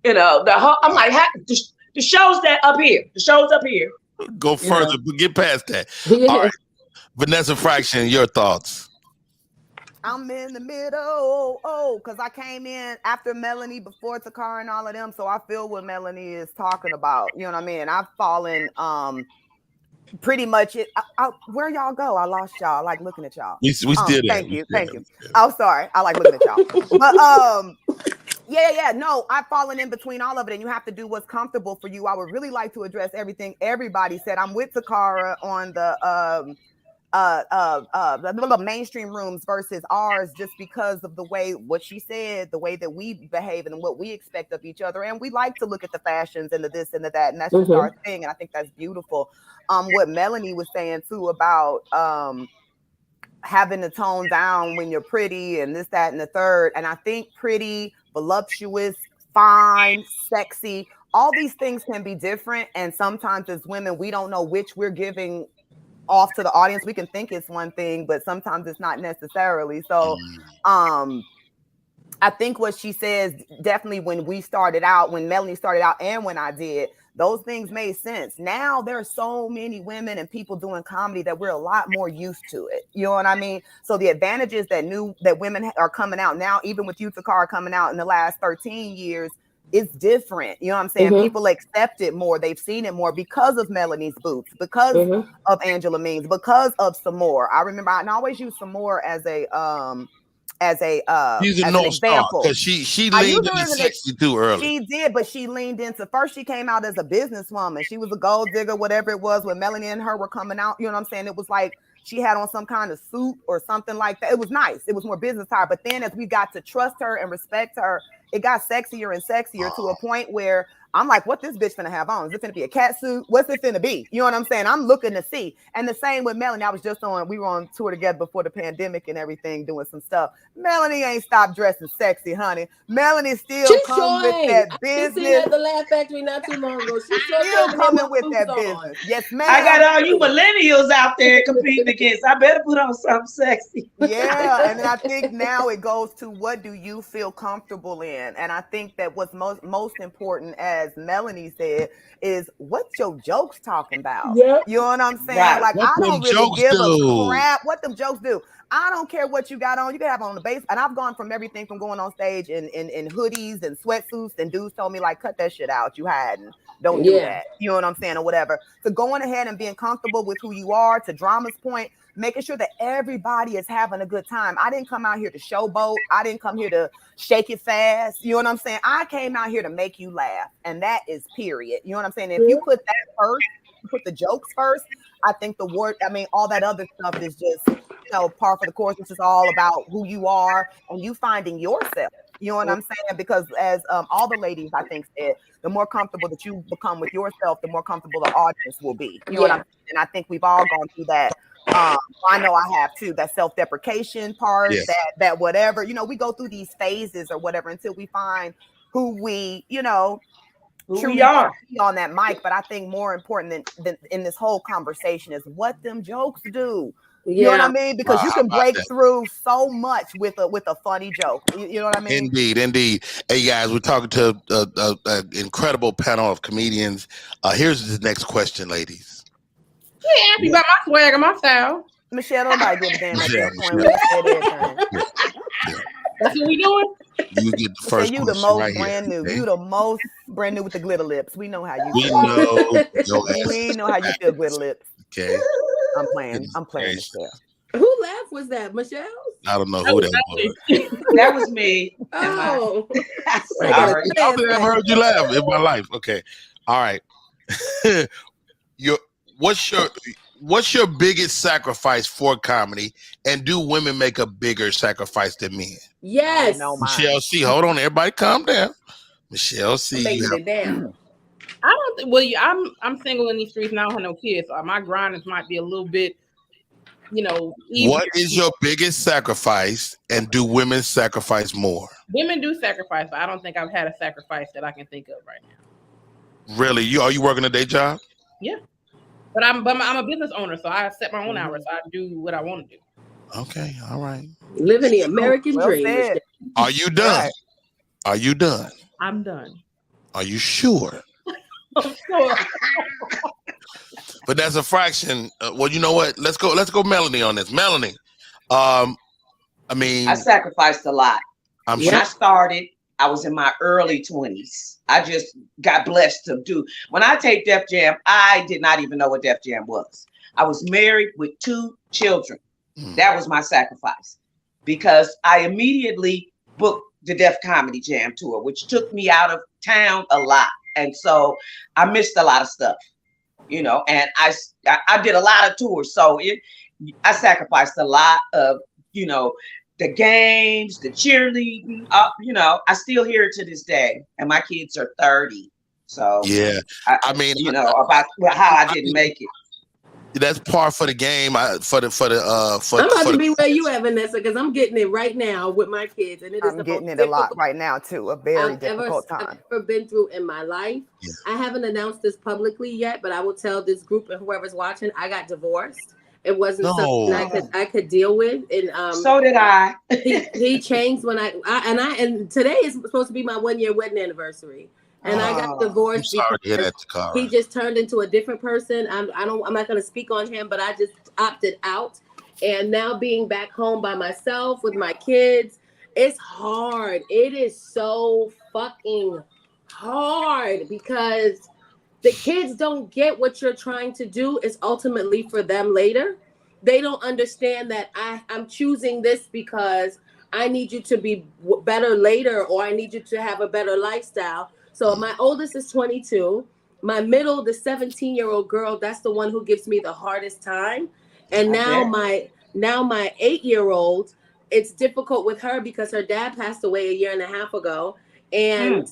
I'm like, the show's that up here. The show's up here. Go further, but get past that. All right. V.Fraction, your thoughts. I'm in the middle, because I came in after Melanie, before Tacarra and all of them, so I feel what Melanie is talking about. You know what I mean? I've fallen pretty much. Where y'all go? I lost y'all. I like looking at y'all. We still thank you. Oh, sorry. I like looking at y'all. But yeah. No, I've fallen in between all of it, and you have to do what's comfortable for you. I would really like to address everything everybody said. I'm with Tacarra on the mainstream rooms versus ours, just because of the way what she said, the way that we behave and what we expect of each other. And we like to look at the fashions and the this and the that, and that's just our thing. And I think that's beautiful. What Melanie was saying too about having to tone down when you're pretty and this, that, and the third. And I think pretty, voluptuous, fine, sexy, all these things can be different. And sometimes as women, we don't know which we're giving off to the audience. We can think it's one thing, but sometimes it's not necessarily. So I think what she says, definitely when Melanie started out and when I did, those things made sense. Now there are so many women and people doing comedy that we're a lot more used to it. You know what I mean? So the advantages that women are coming out now, even with you, Tacarra, coming out in the last 13 years, it's different. You know what I'm saying? People accept it more. They've seen it more because of Melanie's boots, because of Angela Means, because of some more. I remember I always use some more as an example. Because she leaned into sexy too early. She did, but she leaned into, first she came out as a businesswoman. She was a gold digger, whatever it was, when Melanie and her were coming out. You know what I'm saying? It was like she had on some kind of suit or something like that. It was nice. It was more business type. But then as we got to trust her and respect her, it got sexier and sexier to a point where I'm like, what this bitch finna have on? Is it finna be a cat suit? What's it finna be? You know what I'm saying? I'm looking to see. And the same with Melanie. We were on tour together before the pandemic and everything, doing some stuff. Melanie ain't stopped dressing sexy, honey. Melanie still comes with that business. I seen her at the Laugh Factory not too long ago. She's still coming with that business. Yes, ma'am. I got all you millennials out there competing against. I better put on something sexy. Yeah, and I think now it goes to, what do you feel comfortable in? And I think that what's most important, as Melanie said, is what's your jokes talking about? Yep. You know what I'm saying? Right. Like, what I don't really give a crap what them jokes do. I don't care what you got on. You can have on the base. And I've gone from everything from going on stage in hoodies and sweatsuits, and dudes told me, like, cut that shit out. You hiding. Don't do that. You know what I'm saying? Or whatever. So going ahead and being comfortable with who you are, to Drama's point, making sure that everybody is having a good time. I didn't come out here to showboat. I didn't come here to shake it fast. You know what I'm saying? I came out here to make you laugh. And that is period. You know what I'm saying? If you put that first, you put the jokes first, I think all that other stuff is just, par for the course. It's just all about who you are and you finding yourself. You know what I'm saying? Because as all the ladies, I think, said, the more comfortable that you become with yourself, the more comfortable the audience will be. You know what I'm saying? And I think we've all gone through that. I know I have too, that self-deprecation part, that whatever, we go through these phases or whatever until we find who we, who truly we are. be on that mic, but I think more important than in this whole conversation is what them jokes do. You know what I mean? Because you can break through so much with a funny joke. You know what I mean? Indeed. Hey guys, we're talking to an incredible panel of comedians. Here's the next question, ladies. You ain't asked me about my swag or my style. Michelle, nobody give a damn at this point. We said everything. That's what we doing. You get the first. You the most brand new. You the most brand new with the glitter lips. We know how you. We feel. We know how you feel, glitter lips. Okay. I'm playing, Michelle. Who laugh was that? Michelle? I don't know who that was. That was me. Oh. Sorry. I don't think I've heard you laugh in my life. Okay. All right. What's your biggest sacrifice for comedy, and do women make a bigger sacrifice than men? Yes. Michelle C. Hold on, everybody, calm down. Michelle C. It down. I don't think. Well, I'm single in these streets and I don't have no kids, so my grindings might be a little bit, easier. What is your biggest sacrifice, and do women sacrifice more? Women do sacrifice, but I don't think I've had a sacrifice that I can think of right now. Really? Are you working a day job? Yeah, but I'm a business owner, so I set my own hours. So I do what I want to do. Okay, all right. Living the American dream. Said. Are you done? Right. Are you done? I'm done. Are you sure? I'm sure. But that's a fraction. Well, you know what? Let's go, Melanie, on this. Melanie, I sacrificed a lot. When I started, I was in my early 20s. I just got blessed to do. When I take Def Jam, I did not even know what Def Jam was. I was married with 2 children. That was my sacrifice, because I immediately booked the Def Comedy Jam tour, which took me out of town a lot. And so I missed a lot of stuff, and I did a lot of tours. So I sacrificed a lot of, the games, the cheerleading, I still hear it to this day. And my kids are 30. So yeah, about how I didn't make it. That's par for the game. I'm about to be where you at, Vanessa, because I'm getting it right now with my kids, and I'm getting it a lot right now too. A very difficult time I've ever been through in my life. Yeah. I haven't announced this publicly yet, but I will tell this group and whoever's watching, I got divorced. It wasn't something I could deal with, and so did I. he changed when and today is supposed to be my 1-year wedding anniversary. And I got divorced because he just turned into a different person. I'm not going to speak on him, but I just opted out. And now being back home by myself with my kids, it's hard. It is so fucking hard because the kids don't get what you're trying to do is ultimately for them later. They don't understand that I'm choosing this because I need you to be better later, or I need you to have a better lifestyle. So my oldest is 22. My middle, the 17-year-old girl, that's the one who gives me the hardest time. And now my 8-year-old, it's difficult with her because her dad passed away 1.5 years ago. And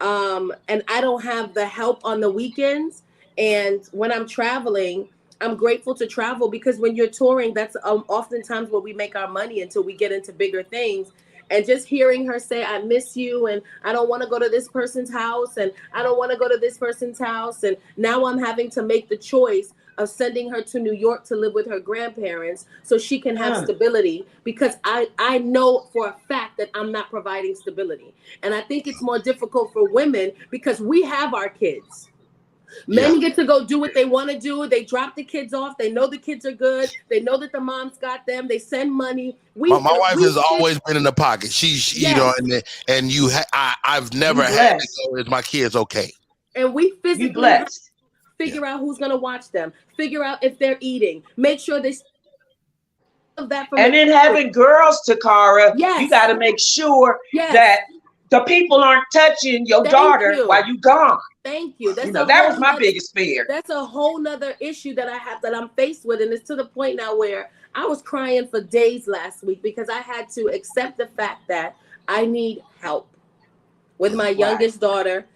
I don't have the help on the weekends. And when I'm traveling, I'm grateful to travel because when you're touring, that's oftentimes where we make our money until we get into bigger things. And just hearing her say, I miss you, and I don't want to go to this person's house, and I don't want to go to this person's house. And now I'm having to make the choice of sending her to New York to live with her grandparents so she can have stability, because I know for a fact that I'm not providing stability. And I think it's more difficult for women because we have our kids. Men get to go do what they want to do. They drop the kids off. They know the kids are good. They know that the mom's got them. They send money. My wife has always been in the pocket. She's, I've never had to go, is my kids okay? And we physically have to figure out who's going to watch them. Figure out if they're eating. Make sure they that from and then having girls, Tacarra, you got to make sure that the people aren't touching your daughter while you gone. Thank you. That was my biggest fear. That's a whole nother issue that I'm faced with. And it's to the point now where I was crying for days last week because I had to accept the fact that I need help with my youngest daughter.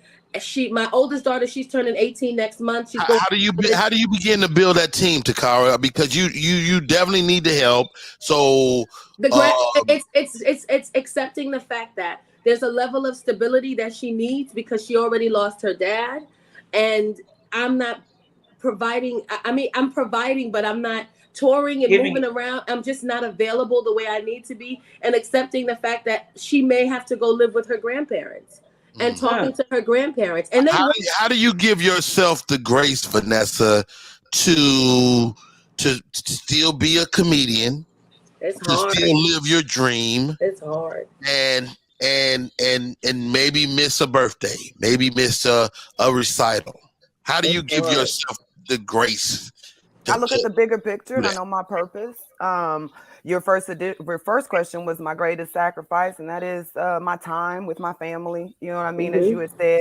My oldest daughter, she's turning 18 next month. How do you begin to build that team, Tacarra? Because you definitely need the help. So it's accepting the fact that there's a level of stability that she needs because she already lost her dad, and I'm not providing. I mean, I'm providing, but I'm not touring and moving around. I'm just not available the way I need to be, and accepting the fact that she may have to go live with her grandparents and talking to her grandparents. And how do you give yourself the grace, Vanessa, to still be a comedian? It's to hard. Still live your dream. It's hard. And maybe miss a birthday, maybe miss a recital. How do you give yourself the grace? I look at the bigger picture and I know my purpose. Your first question was my greatest sacrifice, and that is my time with my family. You know what I mean? As you had said,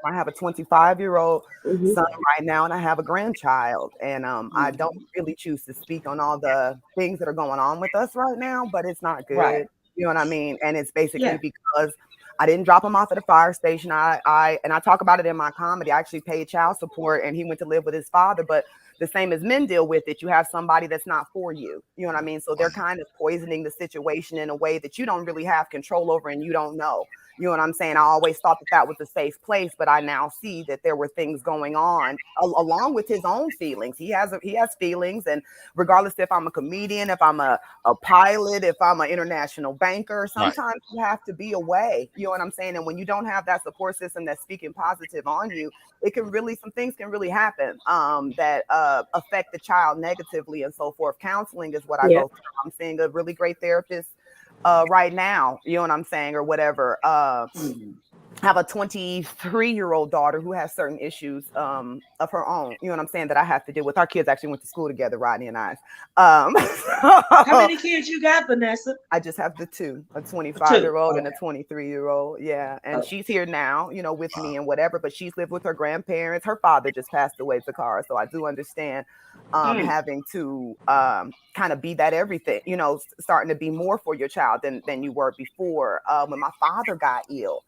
I have a 25-year-old son right now, and I have a grandchild. And I don't really choose to speak on all the things that are going on with us right now, but it's not good. Right. You know what I mean? And it's basically because I didn't drop him off at a fire station. I talk about it in my comedy. I actually paid child support, and he went to live with his father, but the same as men deal with it, you have somebody that's not for you. You know what I mean? So they're kind of poisoning the situation in a way that you don't really have control over and you don't know. You know what I'm saying? I always thought that was a safe place, but I now see that there were things going on along with his own feelings. He has feelings, and regardless if I'm a comedian, if I'm a pilot, if I'm an international banker, sometimes you have to be away. You know what I'm saying? And when you don't have that support system that's speaking positive on you, some things can really happen that affect the child negatively and so forth. Counseling is what I go through. I'm seeing a really great therapist right now, you know what I'm saying, or whatever. I have a 23-year-old daughter who has certain issues of her own, you know what I'm saying, that I have to deal with. Our kids actually went to school together, Rodney and I. How many kids you got, Vanessa? I just have the two, a 25-year-old and a 23-year-old. Yeah. And she's here now, you know, with me and whatever, but she's lived with her grandparents. Her father just passed away, Tacarra. So I do understand having to kind of be that everything, you know, starting to be more for your child than you were before. When my father got ill,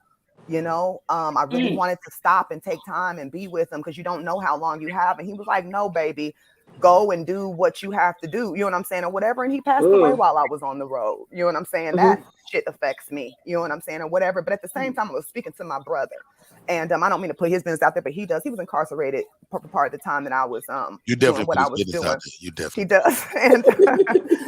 you know, I really wanted to stop and take time and be with him because you don't know how long you have. And he was like, no, baby, go and do what you have to do. You know what I'm saying? Or whatever. And he passed away while I was on the road. You know what I'm saying? That shit affects me. You know what I'm saying? Or whatever. But at the same time, I was speaking to my brother. And I don't mean to put his business out there, but he does. He was incarcerated part of the time that I was doing what I was doing. You definitely. He does. And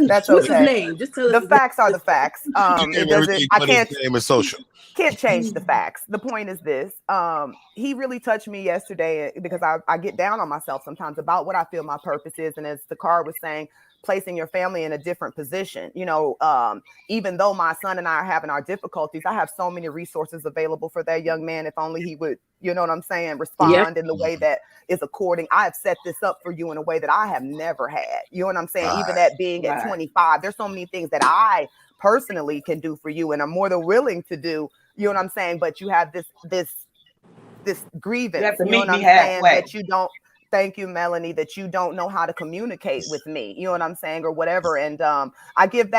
that's okay. What's his name? Just tell us the facts are the facts. I can't name is social. Can't change the facts. The point is this. He really touched me yesterday because I get down on myself sometimes about what I feel my purpose is. And as Tacarra was saying, placing your family in a different position. You know, even though my son and I are having our difficulties, I have so many resources available for that young man. If only he would, you know what I'm saying, respond in the way that is according. I have set this up for you in a way that I have never had. You know what I'm saying? Even at being at 25, there's so many things that I personally can do for you and I'm more than willing to do. You know what I'm saying? But you have this grievance. You have to meet me halfway. That you don't. Thank you, Melanie, that you don't know how to communicate with me. You know what I'm saying? Or whatever. And I give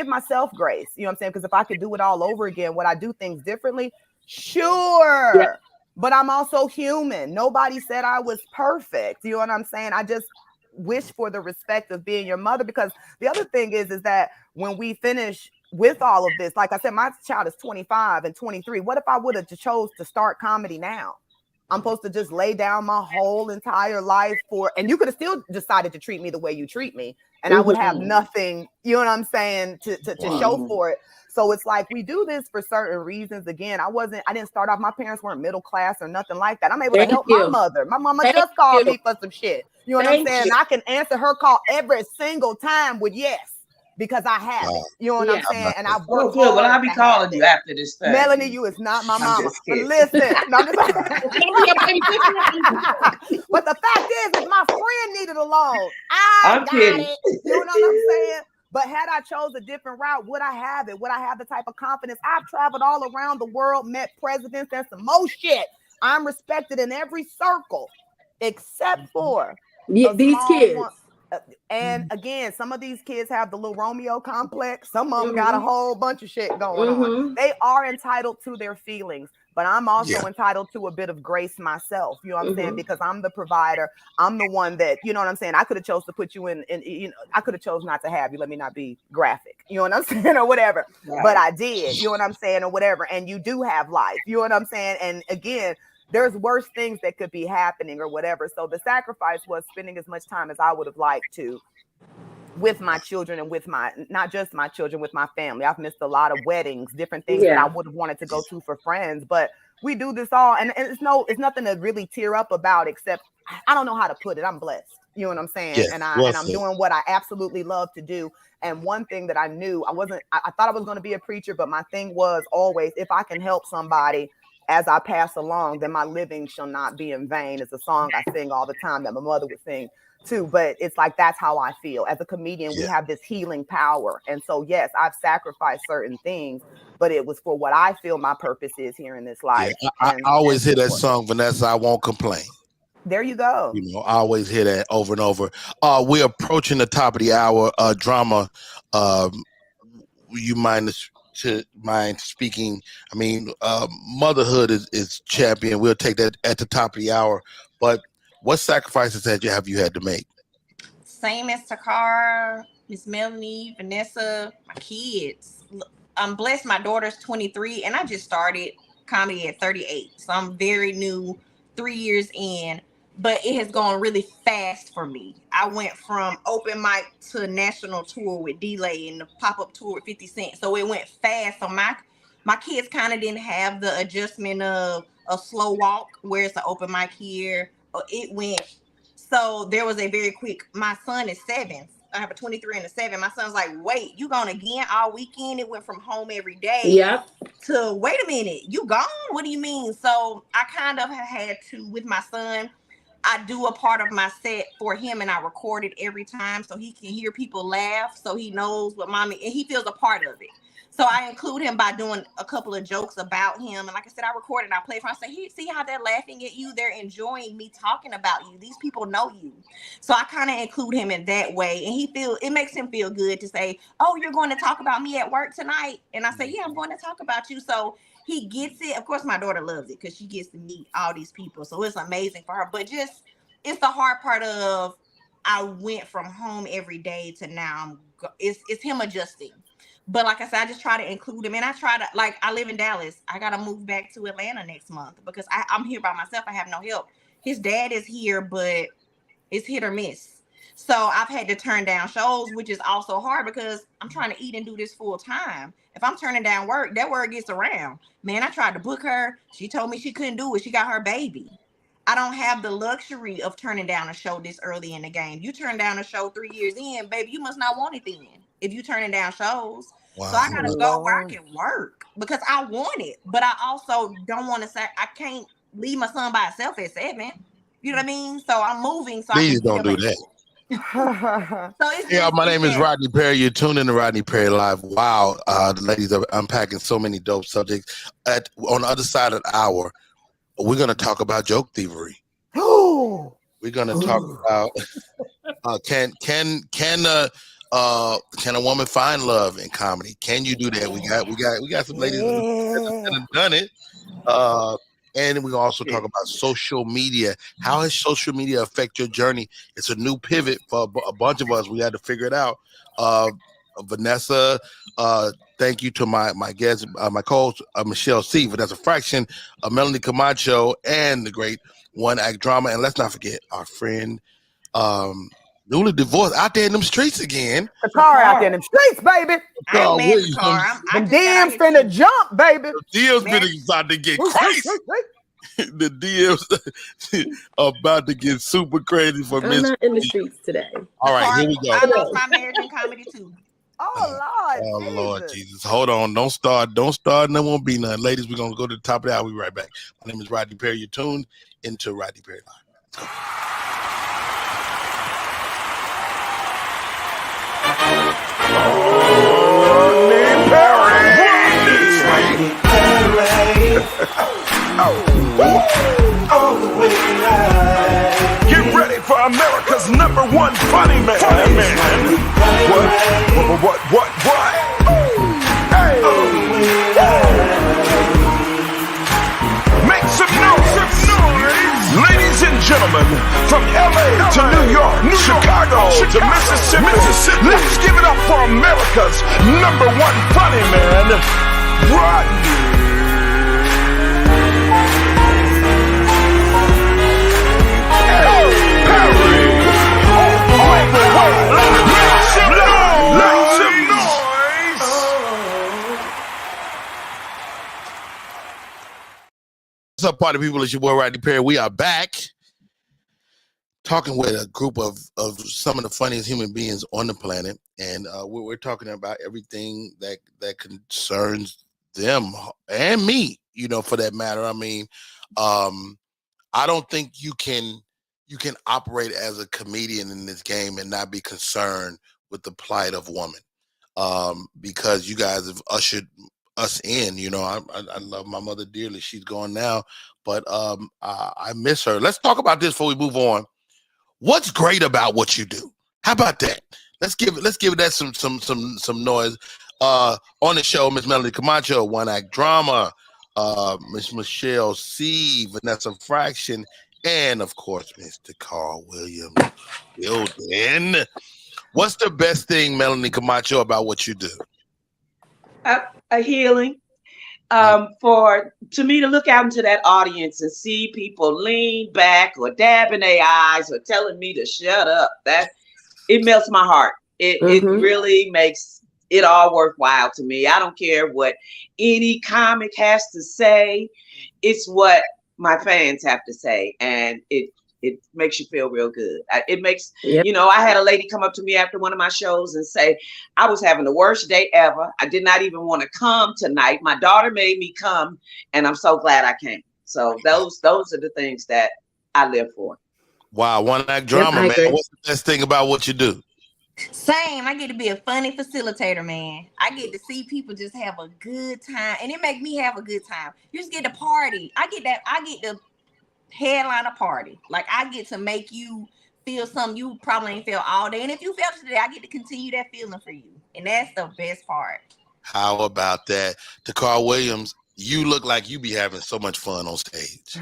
myself grace. You know what I'm saying? Because if I could do it all over again, would I do things differently? Sure. Yeah. But I'm also human. Nobody said I was perfect. You know what I'm saying? I just wish for the respect of being your mother. Because the other thing is that when we finish with all of this, like I said, my child is 25 and 23. What if I would have chose to start comedy now? I'm supposed to just lay down my whole entire life and you could have still decided to treat me the way you treat me. And I would have nothing, you know what I'm saying, to show for it. So it's like, we do this for certain reasons. Again, I didn't start off, my parents weren't middle class or nothing like that. I'm able to help my mother. My mama just called me for some shit. You know what I'm saying? And I can answer her call every single time with yes. Because I have it, you know what I'm saying, and I've worked. Good. Well, I'll be calling you after this thing. Melanie, you is not my mama. But listen, but the fact is my friend needed a loan. I'm kidding. It. You know what I'm saying? But had I chose a different route, would I have it? Would I have the type of confidence? I've traveled all around the world, met presidents, and some more shit. I'm respected in every circle, except for these kids. And again, some of these kids have the little Romeo complex. Some of them got a whole bunch of shit going on. They are entitled to their feelings, but I'm also entitled to a bit of grace myself. You know what I'm saying? Because I'm the provider. I'm the one that, you know what I'm saying? I could have chose to put you in, you know, I could have chose not to have you. Let me not be graphic. You know what I'm saying? Or whatever. Right. But I did, you know what I'm saying? Or whatever. And you do have life. You know what I'm saying? And again, there's worse things that could be happening or whatever. So the sacrifice was spending as much time as I would have liked to with my children and with my, not just my children, with my family. I've missed a lot of weddings, different things that I would have wanted to go to for friends, but we do this all. And it's nothing to really tear up about, except I don't know how to put it. I'm blessed. You know what I'm saying? Yes, and I'm doing what I absolutely love to do. And one thing that I knew, I thought I was going to be a preacher, but my thing was always, if I can help somebody as I pass along, then my living shall not be in vain. It's a song I sing all the time that my mother would sing too. But it's like, that's how I feel. As a comedian, we have this healing power. And so, yes, I've sacrificed certain things, but it was for what I feel my purpose is here in this life. Yeah, I always hear that song, Vanessa, I Won't Complain. There you go. You know, I always hear that over and over. We're approaching the top of the hour. Drama, you mind speaking? I mean, motherhood is champion. We'll take that at the top of the hour. But what sacrifices have you had to make? Same as Tacarra, Miss Melanie, Vanessa, my kids. I'm blessed. My daughter's 23, and I just started comedy at 38. So I'm very new, 3 years in. But it has gone really fast for me. I went from open mic to a national tour with D-Lay and the pop-up tour with 50 Cent. So it went fast. So my kids kind of didn't have the adjustment of a slow walk where it's an open mic here. It went. So there was a very quick, my son is 7. I have a 23 and a 7. My son's like, wait, you gone again all weekend? It went from home every day to, wait a minute, you gone? What do you mean? So I kind of had to, with my son, I do a part of my set for him and I record it every time so he can hear people laugh, so he knows what mommy, and he feels a part of it. So I include him by doing a couple of jokes about him. And like I said, I record it and I play for him. I say, hey, see how they're laughing at you? They're enjoying me talking about you. These people know you. So I kind of include him in that way. And it makes him feel good to say, oh, you're going to talk about me at work tonight? And I say, yeah, I'm going to talk about you. So he gets it. Of course, my daughter loves it because she gets to meet all these people. So it's amazing for her. But just, it's the hard part of, I went from home every day to now. It's him adjusting. But like I said, I just try to include him. And I try to, like, I live in Dallas. I got to move back to Atlanta next month because I'm here by myself. I have no help. His dad is here, but it's hit or miss. So I've had to turn down shows, which is also hard because I'm trying to eat and do this full time. If I'm turning down work, that word gets around. Man, I tried to book her. She told me she couldn't do it. She got her baby. I don't have the luxury of turning down a show this early in the game. You turn down a show 3 years in, baby, you must not want it then. If you turning down shows. Wow. So I gotta go where I can work because I want it, but I also don't want to say I can't leave my son by himself at 7. You know what I mean? So I'm moving. So please don't do that. So it's my name is Rodney Perry. You're tuned in to Rodney Perry Live. Wow, the ladies are unpacking so many dope subjects. On the other side of the hour, we're gonna talk about joke thievery. We're gonna talk about can a woman find love in comedy? Can you do that? We got some ladies that have done it. And we also talk about social media. How has social media affect your journey? It's a new pivot for a bunch of us. We had to figure it out. Vanessa, thank you to my guest, my co-host, Michelle C. Vanessa Fraction, Melanie Camacho, and the great One Act Drama. And let's not forget our friend, newly divorced, out there in them streets again. Tacarra out there in them streets, baby. The DMs finna jump, baby. The DMs finna about to get crazy. The DMs about to get super crazy for Miss. I'm not in the streets today. All right, here we go. I lost my marriage in comedy too. Oh Lord Jesus. Hold on. Don't start. And there won't be none. Ladies, we're gonna go to the top of the hour. We'll be right back. My name is Rodney Perry. You're tuned into Rodney Perry Live. Let's go. Get ready for America's #1 funny man. What? Hey. gentlemen, from LA to New York, Chicago to Mississippi, let's give it up for America's #1 funny man, Rodney. What's up, party people? It's your boy Rodney Perry. We are back talking with a group of some of the funniest human beings on the planet, and we're talking about everything that concerns them and me, for that matter. I mean, I don't think you can operate as a comedian in this game and not be concerned with the plight of women, because you guys have ushered us in. I love my mother dearly. She's gone now, but I miss her. Let's talk about this before we move on. What's great about what you do? How about that? Let's give that some noise. On the show, Miss Melanie Camacho, One Act Drama, Miss Michelle C, Vanessa Fraction, and of course, Mr. Carl Williams. Building. What's the best thing, Melanie Camacho, about what you do? A healing. To me to look out into that audience and see people lean back or dabbing their eyes or telling me to shut up, it melts my heart. It really makes it all worthwhile to me. I don't care what any comic has to say. It's what my fans have to say, and it makes you feel real good. It makes, I had a lady come up to me after one of my shows and say, I was having the worst day ever. I did not even want to come tonight. My daughter made me come, and I'm so glad I came. So those are the things that I live for. Wow, One Act Drama, man. What's the best thing about what you do? Same. I get to be a funny facilitator, man. I get to see people just have a good time, and it makes me have a good time. You just get to party. I get to headline a party. Like, I get to make you feel something you probably ain't felt all day, and if you felt it today, I get to continue that feeling for you, and that's the best part. How about that? Tacarra Williams, you look like you be having so much fun on stage.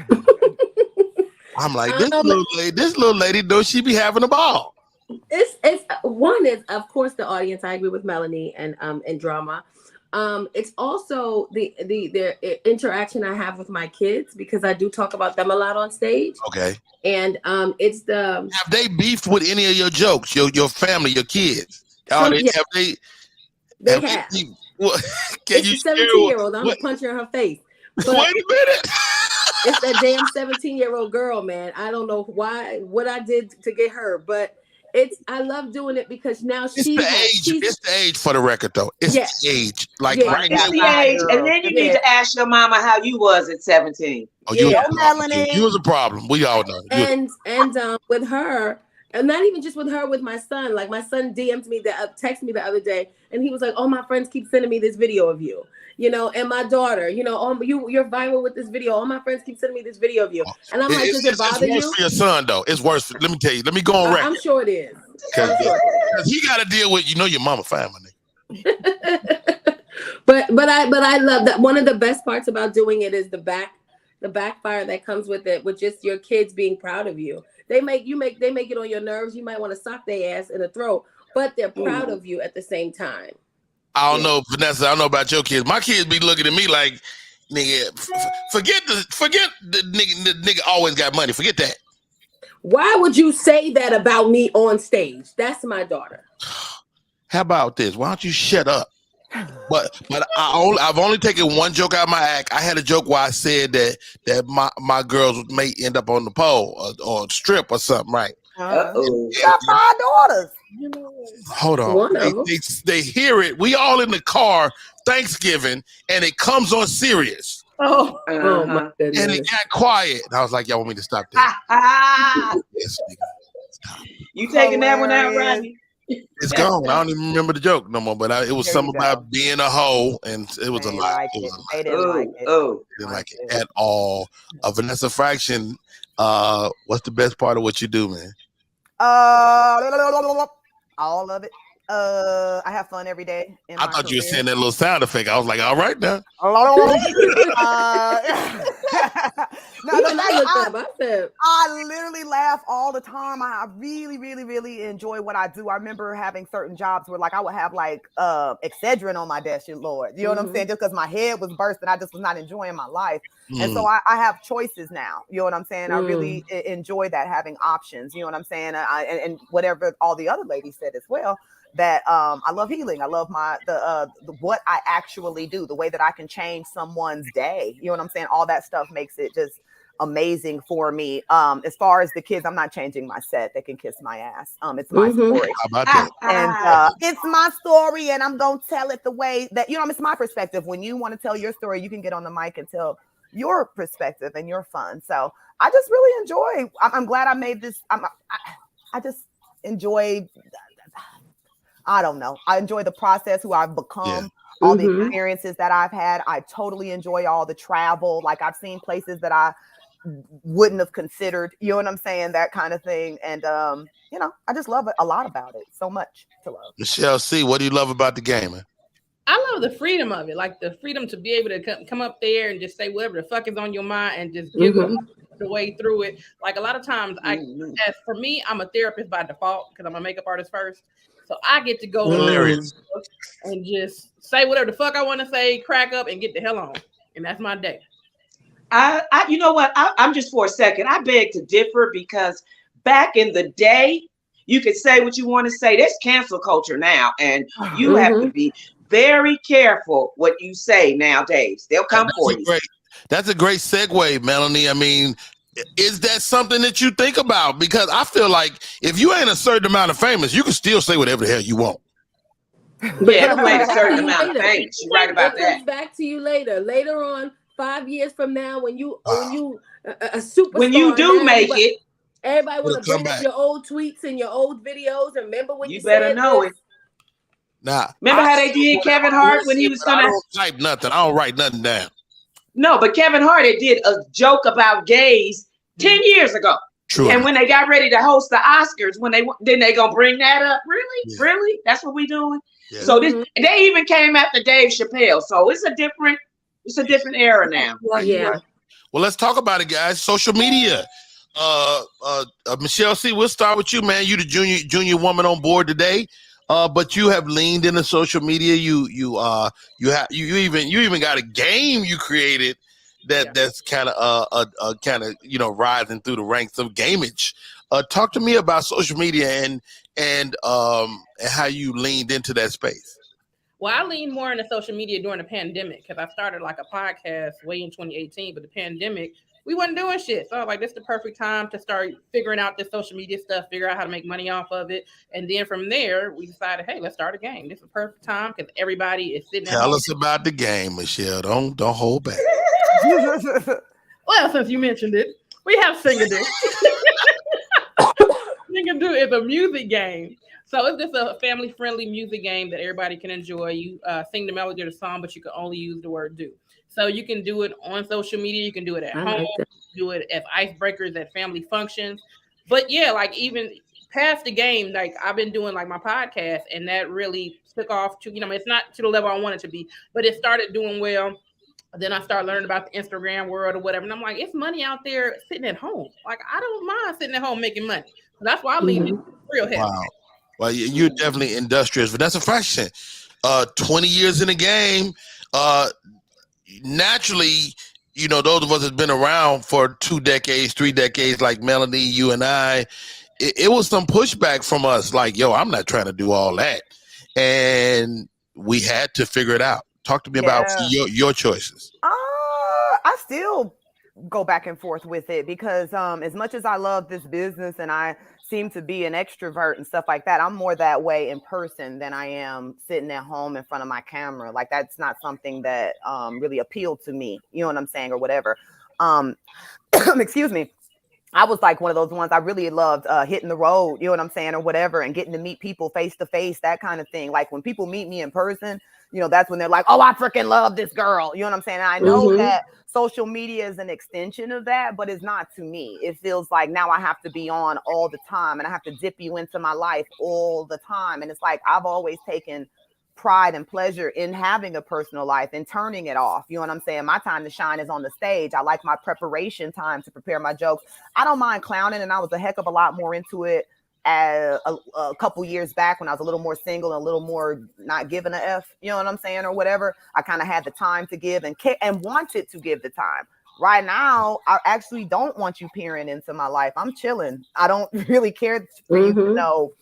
I'm like, this little lady, knows she be having a ball. It's one is, of course, the audience. I agree with Melanie and drama. It's also the interaction I have with my kids, because I do talk about them a lot on stage. Okay. And it's the have they beefed with any of your jokes? Your family, your kids? Have they? They have. Can you? 17-year-old. I'm gonna punch her in her face. But wait a minute. It's that damn 17-year-old girl, man. I don't know what I did to get her, but I love doing it because now it's the age for the record, though. It's the age. Like right now. The age. And then you need to ask your mama how you was at 17. Oh, you was a problem. We all know. And with her, and not even just with her, with my son. Like, my son DM'd me, texted me the other day, and he was like, "Oh, my friends keep sending me this video of you." And my daughter, "Oh, you're viral with this video. All my friends keep sending me this video of you." And I'm like, does it bother you? It's worse for your son, though. It's worse. Let me tell you. Let me go on record. I'm sure it is. Because he got to deal with, your mama family. but I love that. One of the best parts about doing it is the backfire that comes with it, with just your kids being proud of you. They make it on your nerves. You might want to sock their ass in the throat, but they're proud of you at the same time. I don't know, Vanessa. I don't know about your kids. My kids be looking at me like, nigga, forget the nigga always got money. Forget that. Why would you say that about me on stage? That's my daughter. How about this? Why don't you shut up? But I've only taken one joke out of my act. I had a joke where I said that my girls may end up on the pole or strip or something, right? Got 5 daughters. Hold on. They hear it. We all in the car Thanksgiving, and it comes on serious. Oh my goodness. And it got quiet. And I was like, y'all want me to stop that? Yes, stop. You taking that one out, Rodney? It's gone. I don't even remember the joke no more, but it was something about being a hoe, and it was a lot. They didn't like it. They didn't like it at all. Vanessa Fraction, what's the best part of what you do, man? All of it. I have fun every day. I thought you were saying that little sound effect. I was like, all right now. No, I literally laugh all the time. I really, really, really enjoy what I do. I remember having certain jobs where like I would have like Excedrin on my desk, Lord. You know what I'm saying? Just because my head was bursting, I just was not enjoying my life. And so I have choices now. You know what I'm saying? I really enjoy that, having options. You know what I'm saying? And whatever all the other ladies said as well. That I love healing. I love the what I actually do, the way that I can change someone's day. You know what I'm saying? All that stuff makes it just amazing for me. As far as the kids, I'm not changing my set. They can kiss my ass. It's my story. How about that? And it's my story, and I'm gonna tell it the way that, you know, it's my perspective. When you want to tell your story, you can get on the mic and tell your perspective and your fun. So I just really enjoy. I'm glad I made this. I just enjoy. I don't know. I enjoy the process, who I've become, all the experiences that I've had. I totally enjoy all the travel. Like, I've seen places that I wouldn't have considered, you know what I'm saying? That kind of thing. And, you know, I just love it, a lot about it. So much to love. Michelle C., what do you love about the game, man? I love the freedom of it. Like the freedom to be able to come up there and just say whatever the fuck is on your mind and just give them the way through it. Like a lot of times as for me, I'm a therapist by default because I'm a makeup artist first. So I get to go and just say whatever the fuck I want to say, crack up, and get the hell on. And that's my day. You know what? I'm just, for a second, I beg to differ, because back in the day, you could say what you want to say. There's cancel culture now, and you have to be very careful what you say nowadays. They'll come for you. That's a great segue, Melanie. I mean, is that something that you think about? Because I feel like if you ain't a certain amount of famous, you can still say whatever the hell you want. Yeah, you ain't a certain amount of famous. You're right about that. It comes back to you later. Later on, 5 years from now, when you a superstar, when you do make it, everybody want to bring up your old tweets and your old videos. Remember when you better said know this? it. Nah, remember how they did Kevin Hart when he was gonna? I don't type nothing. I don't write nothing down. No, but Kevin Hart did a joke about gays 10 years ago. True. And when they got ready to host the Oscars, then they gonna bring that up? Really? That's what we doing? Yeah. So they even came after Dave Chappelle. So it's a different era now. Yeah. Well, let's talk about it, guys. Social media. Michelle C., we'll start with you, man. You the junior woman on board today. But you have leaned into social media. You even got a game you created that's kind of rising through the ranks of gamage. Talk to me about social media and how you leaned into that space. Well, I leaned more into social media during the pandemic because I started like a podcast way in 2018, but the pandemic, we wasn't doing shit. So I was like, this is the perfect time to start figuring out this social media stuff, figure out how to make money off of it. And then from there, we decided, hey, let's start a game. This is the perfect time because everybody is sitting at home. Tell us about the game, Michelle. Don't hold back. Well, since you mentioned it, we have Sing-a-Doo. Sing-a-Doo is a music game. So it's just a family-friendly music game that everybody can enjoy. You sing the melody of the song, but you can only use the word do. So you can do it on social media. You can do it at home. Do it as icebreakers at family functions. But yeah, like even past the game, like I've been doing like my podcast, and that really took off to, it's not to the level I want it to be, but it started doing well. Then I started learning about the Instagram world or whatever. And I'm like, it's money out there sitting at home. Like, I don't mind sitting at home making money. So that's why I lean in real heavy. Wow. Well, you're definitely industrious, but that's a fraction. 20 years in the game, naturally, those of us that have been around for 2 decades, 3 decades, like Melanie, you and I, it was some pushback from us. Like, yo, I'm not trying to do all that. And we had to figure it out. Talk to me about your choices. I still go back and forth with it because as much as I love this business and I seem to be an extrovert and stuff like that, I'm more that way in person than I am sitting at home in front of my camera. Like, that's not something that really appealed to me, you know what I'm saying, or whatever. Excuse me. I was like one of those ones I really loved hitting the road, you know what I'm saying, or whatever, and getting to meet people face to face, that kind of thing. Like when people meet me in person, that's when they're like, oh, I freaking love this girl. You know what I'm saying? And I know that social media is an extension of that, but it's not to me. It feels like now I have to be on all the time and I have to dip you into my life all the time. And it's like, I've always taken pride and pleasure in having a personal life and turning it off. You know what I'm saying? My time to shine is on the stage. I like my preparation time to prepare my jokes. I don't mind clowning, and I was a heck of a lot more into it a couple years back when I was a little more single and a little more not giving a F, you know what I'm saying, or whatever. I kind of had the time to give and wanted to give the time. Right now, I actually don't want you peering into my life. I'm chilling. I don't really care for you to know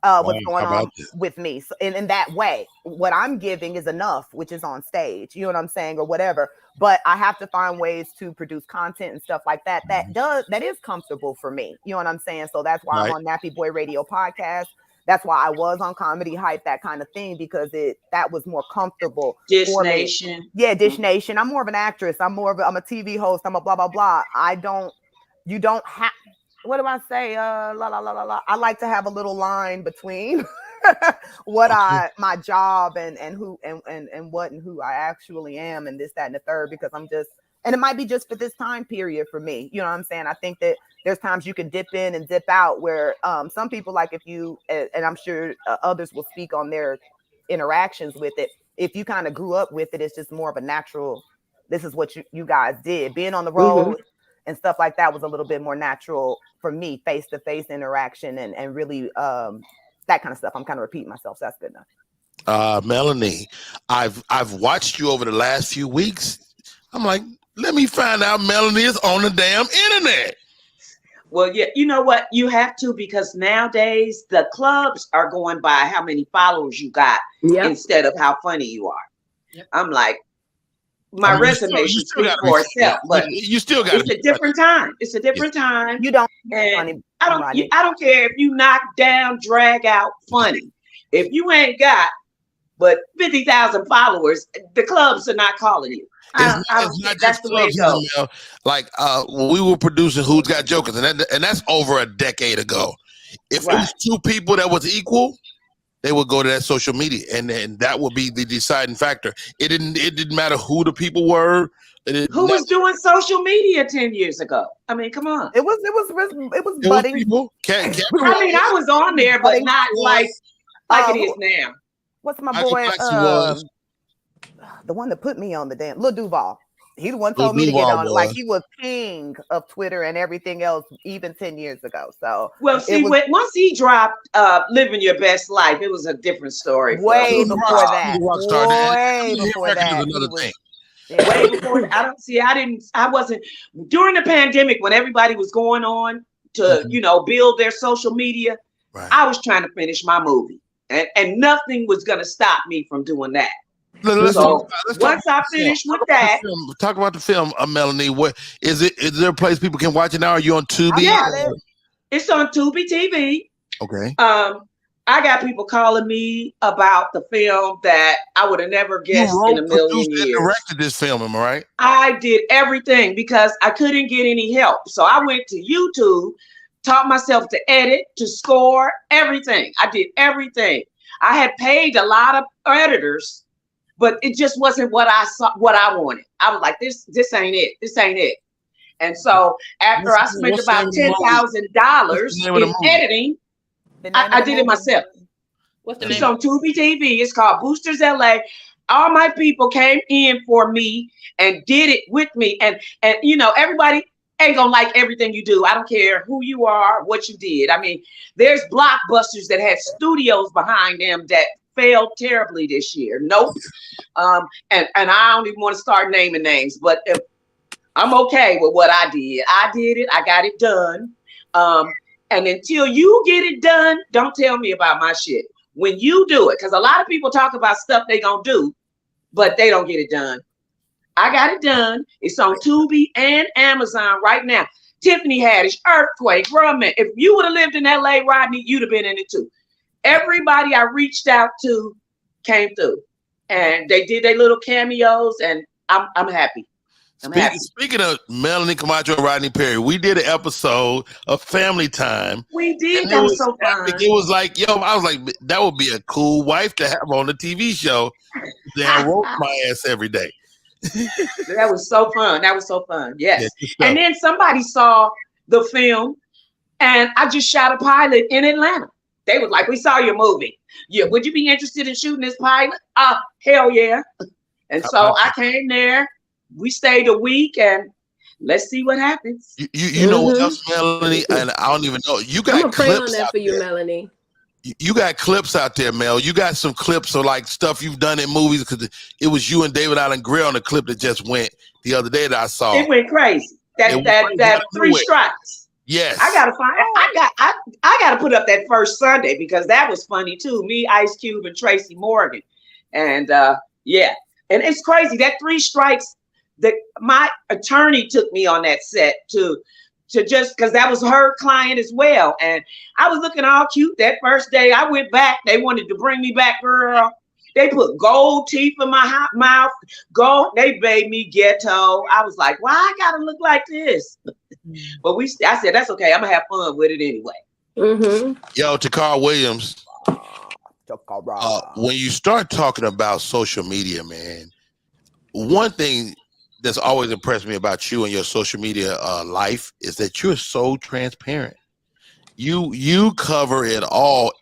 what's going on with me. So, in that way, what I'm giving is enough, which is on stage, you know what I'm saying, or whatever. But I have to find ways to produce content and stuff like that. That is comfortable for me. You know what I'm saying? So that's why I'm on Nappy Boy Radio podcast. That's why I was on Comedy Hype, that kind of thing, because that was more comfortable. Dish for Nation. Me. Yeah, Dish Nation. I'm more of an actress. I'm a TV host. I'm a blah, blah, blah. You don't have, what do I say? La, la, la, la, la. I like to have a little line between my job and who and what and who I actually am, and this, that, and the third, because I'm just, and it might be just for this time period for me. You know what I'm saying? I think that there's times you can dip in and dip out where some people, like if you, and I'm sure others will speak on their interactions with it. If you kind of grew up with it, it's just more of a natural, this is what you guys did. Being on the road and stuff like that was a little bit more natural for me, face-to-face interaction and really that kind of stuff. I'm kind of repeating myself, so that's good enough. Melanie, I've watched you over the last few weeks. I'm like, let me find out Melanie is on the damn internet. Well, yeah, you know what? You have to, because nowadays the clubs are going by how many followers you got instead of how funny you are. Yep. I'm like, my resume should speak for itself, but you still got. It's a different time. It's a different time. You don't. And I don't care if you knock down, drag out, funny. If you ain't got but 50,000 followers, the clubs are not calling you. It's not that's the way it goes. Like when we were producing Who's Got Jokers, and that's over a decade ago. If it was two people that was equal, they would go to that social media, and that would be the deciding factor. It didn't matter who the people were. Who was doing social media 10 years ago? I mean, come on. It was budding. I mean, I was on there, but not like it is now. What's my boy? The one that put me on the damn Lil Duval. He the one told me to get on. Like, he was king of Twitter and everything else even 10 years ago. So once he dropped "Living Your Best Life," it was a different story. Way before that. Way before that. Way before I wasn't during the pandemic when everybody was going on to build their social media. Right. I was trying to finish my movie, and nothing was gonna stop me from doing that. Let's once I finish with that, talk about the film, Melanie. What is it? Is there a place people can watch it now? Are you on Tubi? Yeah, it's on Tubi TV. Okay. I got people calling me about the film that I would have never guessed in a million years. You directed this film, am I right? I did everything because I couldn't get any help. So I went to YouTube, taught myself to edit, to score, everything. I did everything. I had paid a lot of editors, but it just wasn't what I saw, what I wanted. I was like, this ain't it. This ain't it. And so after I spent about $10,000 in editing, I did it myself. What's the name? It's on Tubi TV. It's called Boosters LA. All my people came in for me and did it with me. And everybody ain't gonna like everything you do. I don't care who you are, what you did. I mean, there's blockbusters that had studios behind them that failed terribly this year. Nope. And I don't even want to start naming names, but I'm okay with what I did. I did it. I got it done. And until you get it done, don't tell me about my shit. When you do it, because a lot of people talk about stuff they gonna do, but they don't get it done. I got it done. It's on Tubi and Amazon right now. Tiffany Haddish, Earthquake, Rumman. If you would have lived in LA, Rodney, you'd have been in it too. Everybody I reached out to came through, and they did their little cameos, and I'm happy. Speaking of Melanie Camacho and Rodney Perry, we did an episode of Family Time. We did. That was so fun. It was like, I was like, that would be a cool wife to have on the TV show. Then roast my ass every day. That was so fun. That was so fun. Yes. And then somebody saw the film, and I just shot a pilot in Atlanta. They was like, we saw your movie. Yeah, would you be interested in shooting this pilot? Hell yeah. And so I came there. We stayed a week, and let's see what happens. You know what else, Melanie? And I don't even know. You got I'm gonna pray on clips that out for you, there. Melanie. You got clips out there, Mel. You got some clips of like stuff you've done in movies, because it was you and David Allen Greer on the clip that just went the other day that I saw. It went crazy. That 3 strikes. Yes. I gotta find. I gotta put up that first Sunday, because that was funny too. Me, Ice Cube, and Tracy Morgan, and yeah, and it's crazy that 3 strikes. That my attorney took me on that set to just because that was her client as well, and I was looking all cute that first day. I went back. They wanted to bring me back, girl. They put gold teeth in my mouth. Gold. They made me ghetto. I was like, why I gotta look like this? But I said, that's okay. I'm gonna have fun with it anyway. Yo, Tacarra Williams. When you start talking about social media, man, one thing that's always impressed me about you and your social media life is that you're so transparent. You cover it all.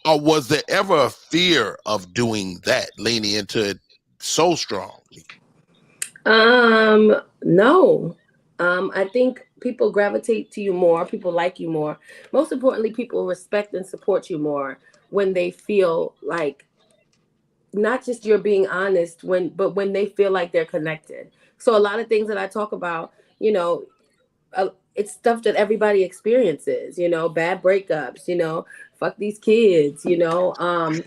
Or was there ever a fear of doing that, leaning into it so strongly? No. I think people gravitate to you more. People like you more. Most importantly, people respect and support you more when they feel like not just you're being honest, but when they feel like they're connected. So a lot of things that I talk about, you know, it's stuff that everybody experiences, you know, bad breakups, you know, fuck these kids, you know, I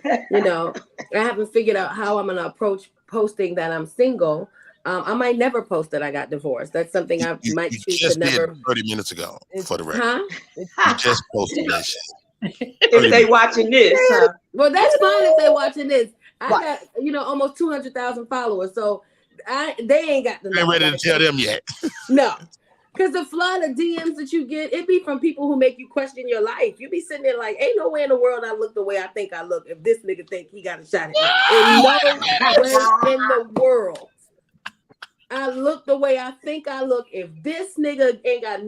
haven't figured out how I'm going to approach posting that I'm single. I might never post that I got divorced. That's something I might choose to never. 30 minutes ago, for the record. Huh? You just posted that shit. If they watching this, well, that's fine if they watching this. I got, almost 200,000 followers, so they ain't got the. Ain't ready to tell them yet. No. Because the flood of DMs that you get, it be from people who make you question your life. You be sitting there like, ain't no way in the world I look the way I think I look if this nigga think he got a shot at me. Ain't no way in the world I look the way I think I look if this nigga ain't got.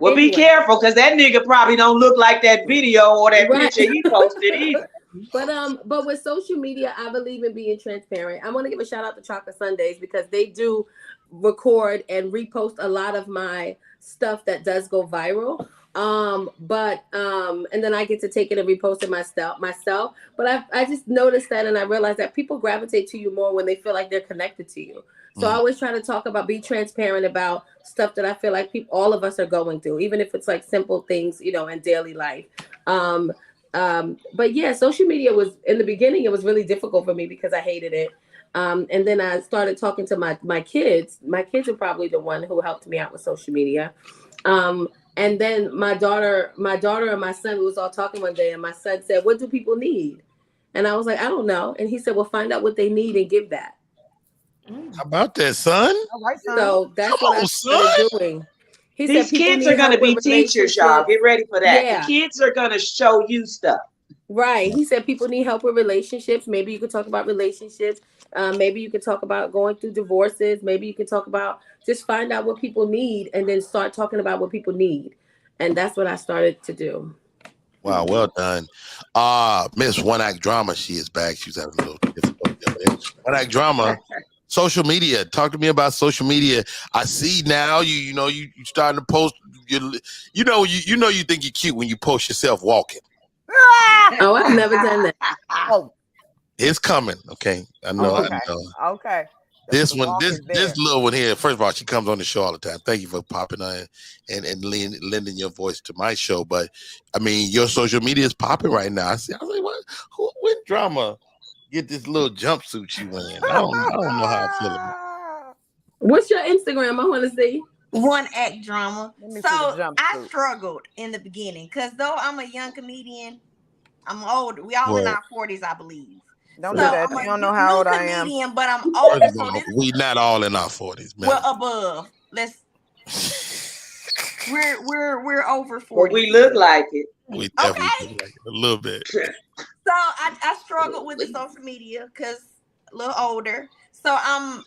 Well, anyway. Be careful, because that nigga probably don't look like that video or that picture he posted either. But with social media, I believe in being transparent. I want to give a shout out to Chocolate Sundays because they do record and repost a lot of my stuff that does go viral. And then I get to take it and repost it myself. But I just noticed that, and I realized that people gravitate to you more when they feel like they're connected to you. So I always try to be transparent about stuff that I feel like all of us are going through, even if it's like simple things, in daily life. But yeah, social media was, in the beginning, it was really difficult for me because I hated it. And then I started talking to my kids. My kids are probably the one who helped me out with social media. And then my daughter and my son, we was all talking one day, and my son said, "What do people need?" And I was like, "I don't know." And he said, "Well, find out what they need and give that." How about that, son? So that's what I started doing. These kids are going to be teachers, y'all. Get ready for that. Yeah. The kids are going to show you stuff. Right. He said people need help with relationships. Maybe you could talk about relationships. Maybe you could talk about going through divorces. Maybe you could talk about just find out what people need and then start talking about what people need. And that's what I started to do. Wow, well done. Miss One Act Drama, she is back. She's having a little difficulty. One Act Drama. Social media. Talk to me about social media. I see now you starting to post. You think you're cute when you post yourself walking. Oh, I've never done that. Oh, it's coming. Okay, I know. Okay. I know. Okay. This little one here. First of all, she comes on the show all the time. Thank you for popping on and lending your voice to my show. But I mean, your social media is popping right now. I was like, what drama? Get this little jumpsuit you wearing. I don't know how I feel about it. What's your Instagram? I want to see. One Act Drama. So I struggled in the beginning because though I'm a young comedian, I'm old. We all in our 40s, I believe. Don't do that. You don't know how old I am. But I'm older. So we not all in our 40s, man. We're above. We're over 40. Well, we look like it. We definitely look like it a little bit. So I struggled with the social media because a little older. So I'm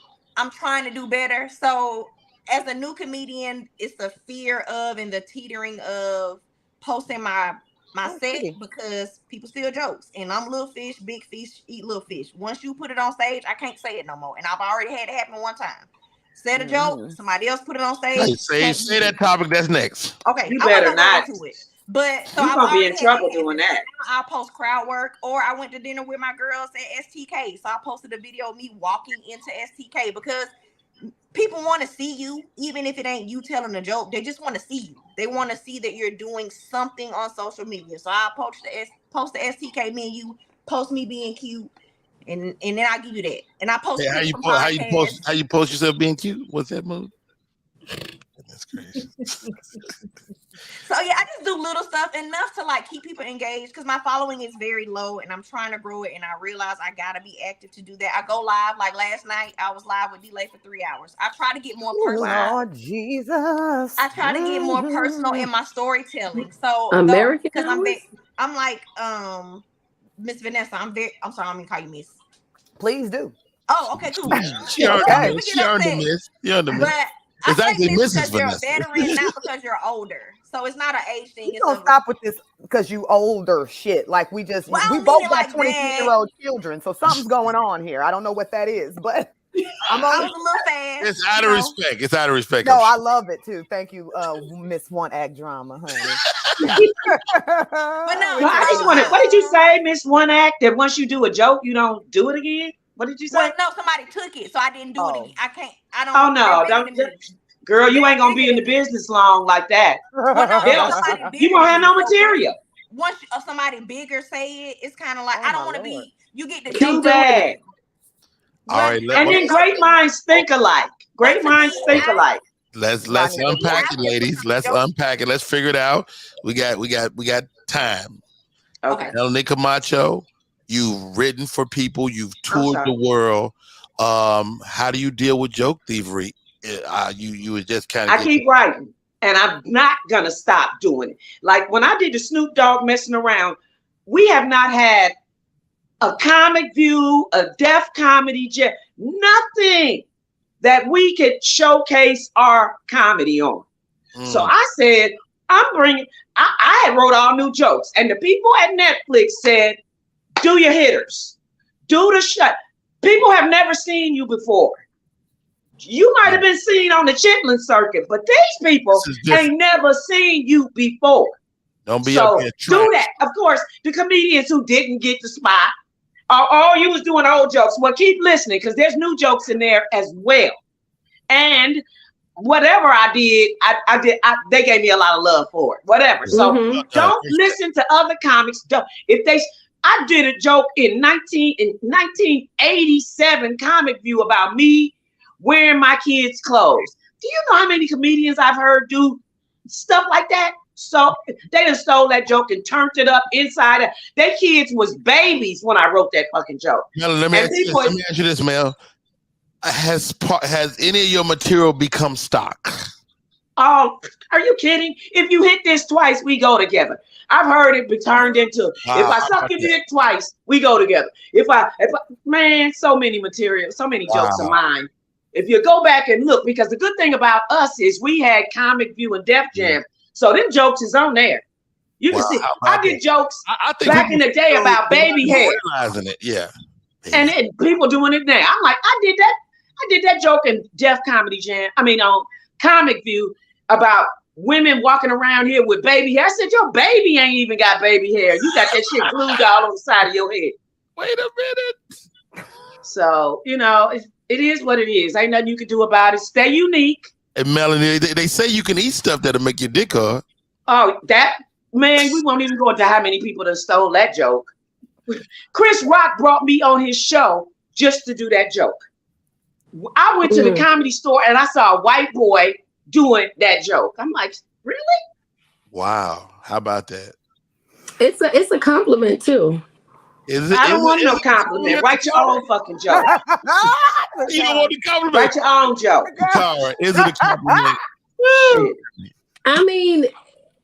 trying to do better. So as a new comedian, it's the fear of and the teetering of posting my my set because people steal jokes, and I'm little fish, big fish, eat little fish. Once you put it on stage, I can't say it no more, and I've already had it happen one time. Said a joke, somebody else put it on stage. Say that topic. That's next. Okay, you better not. Into it. But so you're gonna be in trouble doing that. I'll post crowd work, or I went to dinner with my girls at STK. So I posted a video of me walking into STK because people want to see you, even if it ain't you telling a joke. They just want to see you. They want to see that you're doing something on social media. So I post the STK, me and you post me being cute, and then I give you that. And I post how you post yourself being cute? What's that move? That's crazy. So yeah, I just do little stuff enough to like keep people engaged because my following is very low and I'm trying to grow it, and I realize I gotta be active to do that. I go live like last night. I was live with Delay for 3 hours. I try to get more personal. Lord Jesus. I try to get more personal in my storytelling. So American because I'm like Miss Vanessa. I'm sorry, I'm gonna call you Miss. Please do. Oh, okay, cool. She earned the miss. But it's actually because you're a veteran, not because you're older. So it's not an age thing. You don't stop with this because you older shit. Like we both got like 22-year-old children, so something's going on here. I don't know what that is, but I was a little fast. It's out of respect. It's out of respect. No, I love it too. Thank you, Miss One Act Drama, honey. But no, I just wanted. What did you say, Miss One Act? That once you do a joke, you don't do it again? What did you say? Well, no, somebody took it, so I didn't do it again. I don't. Oh no, don't. Girl, you ain't gonna be in the business long like that. You won't have no material. Once somebody bigger say it, it's kind of like I don't want to be. You get the too bad. All right, and then great minds think alike. Great minds think alike. Let's unpack it, ladies. Let's unpack it. Let's figure it out. We got time. Okay. Melanie Camacho, you've written for people. You've toured the world. How do you deal with joke thievery? You was just kind of. I keep writing, and I'm not gonna stop doing it. Like when I did the Snoop Dogg messing around, we have not had a comic view, a deaf comedy, nothing that we could showcase our comedy on. So I said, I'm bringing. I had wrote all new jokes, and the people at Netflix said, "Do your hitters, do the shut." People have never seen you before. You might have been seen on the Chitlin circuit, but these people ain't never seen you before. Don't be so up here do that. Of course, the comedians who didn't get the spot, all you was doing old jokes. Well, keep listening because there's new jokes in there as well. And whatever I did, they gave me a lot of love for it. Whatever. So don't listen to other comics. I did a joke in 1987 Comic View about me wearing my kids' clothes. Do you know how many comedians I've heard do stuff like that? So they done stole that joke and turned it up inside out. Their kids was babies when I wrote that fucking joke. Mel, let me ask you this, Mel. Has any of your material become stock? Oh, are you kidding? If you hit this twice, we go together. I've heard it be turned into if I suck your dick twice, we go together. Man, so many material, so many jokes of mine. If you go back and look, because the good thing about us is we had Comic View and Def Jam, so them jokes is on there. You can see. I did jokes back in the day about baby hair, realizing it, and then people doing it now. I'm like, I did that joke in Def Comedy Jam. I mean, on Comic View about women walking around here with baby hair. I said, your baby ain't even got baby hair. You got that shit glued all on the side of your head. Wait a minute. So, it is what it is. Ain't nothing you can do about it. Stay unique. And Melanie, they say you can eat stuff that'll make your dick hard. Oh, man, we won't even go into how many people that stole that joke. Chris Rock brought me on his show just to do that joke. I went to the Comedy Store and I saw a white boy doing that joke. I'm like, really? Wow. How about that? It's a compliment too. I don't want no compliment. Write your own fucking joke. You don't want the compliment. Write your own joke. Tacarra, is it a compliment? I mean,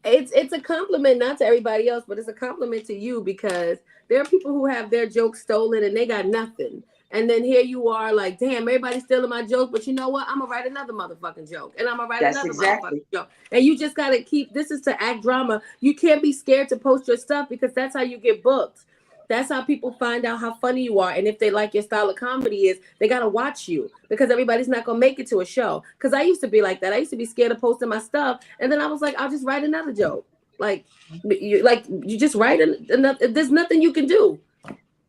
it's a compliment not to everybody else, but it's a compliment to you because there are people who have their jokes stolen and they got nothing. And then here you are like, damn, everybody's stealing my joke. But you know what? I'm going to write another motherfucking joke. And I'm going to write another motherfucking joke. And you just got to keep, this is to act drama. You can't be scared to post your stuff because that's how you get booked. That's how people find out how funny you are. And if they like your style of comedy is, they got to watch you because everybody's not going to make it to a show. Because I used to be like that. I used to be scared of posting my stuff. And then I was like, I'll just write another joke. Like you just write another, there's nothing you can do.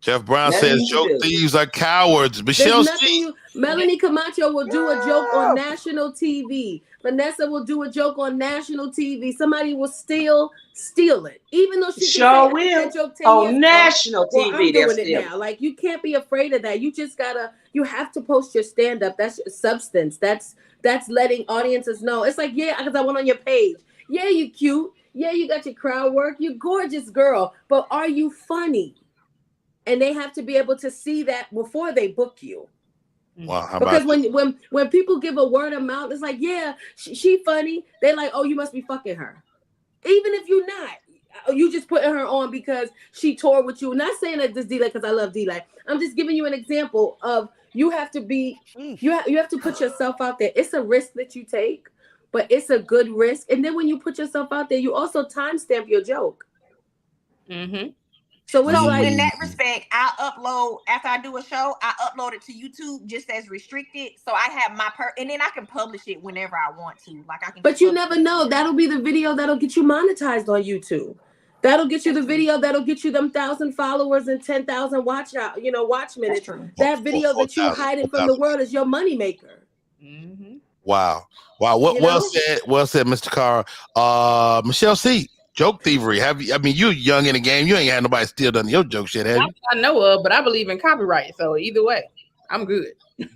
Jeff Brown says joke thieves are cowards. Michelle, Melanie Camacho will do a joke on national TV. Vanessa will do a joke on national TV. Somebody will steal it, even though she sure will. That joke on national TV. I'm doing it now. Like you can't be afraid of that. You just you have to post your stand up. That's your substance. That's letting audiences know. It's like because I went on your page. Yeah, you cute. Yeah, you got your crowd work. You gorgeous girl. But are you funny? And they have to be able to see that before they book you. Wow, how because about when people give a word of mouth, it's like, yeah, she funny. They're like, oh, you must be fucking her. Even if you're not, you just putting her on because she toured with you. Not saying that this D-Lay because I love D-Lay. I'm just giving you an example of you have to be, you have to put yourself out there. It's a risk that you take, but it's a good risk. And then when you put yourself out there, you also timestamp your joke. Mm-hmm. So in that respect, I upload after I do a show. I upload it to YouTube just as restricted, so I have my and then I can publish it whenever I want to. Like I can. But you never know. That'll be the video that'll get you monetized on YouTube. That'll get you the video that'll get you them 1,000 followers and 10,000 watch minutes. That video that you hiding from the world is your moneymaker. Mm-hmm. Wow. Well said, Mr. Carr. Michelle C. Joke thievery. You young in the game. You ain't had nobody steal none of your jokes yet, have you? I know of, but I believe in copyright. So either way, I'm good.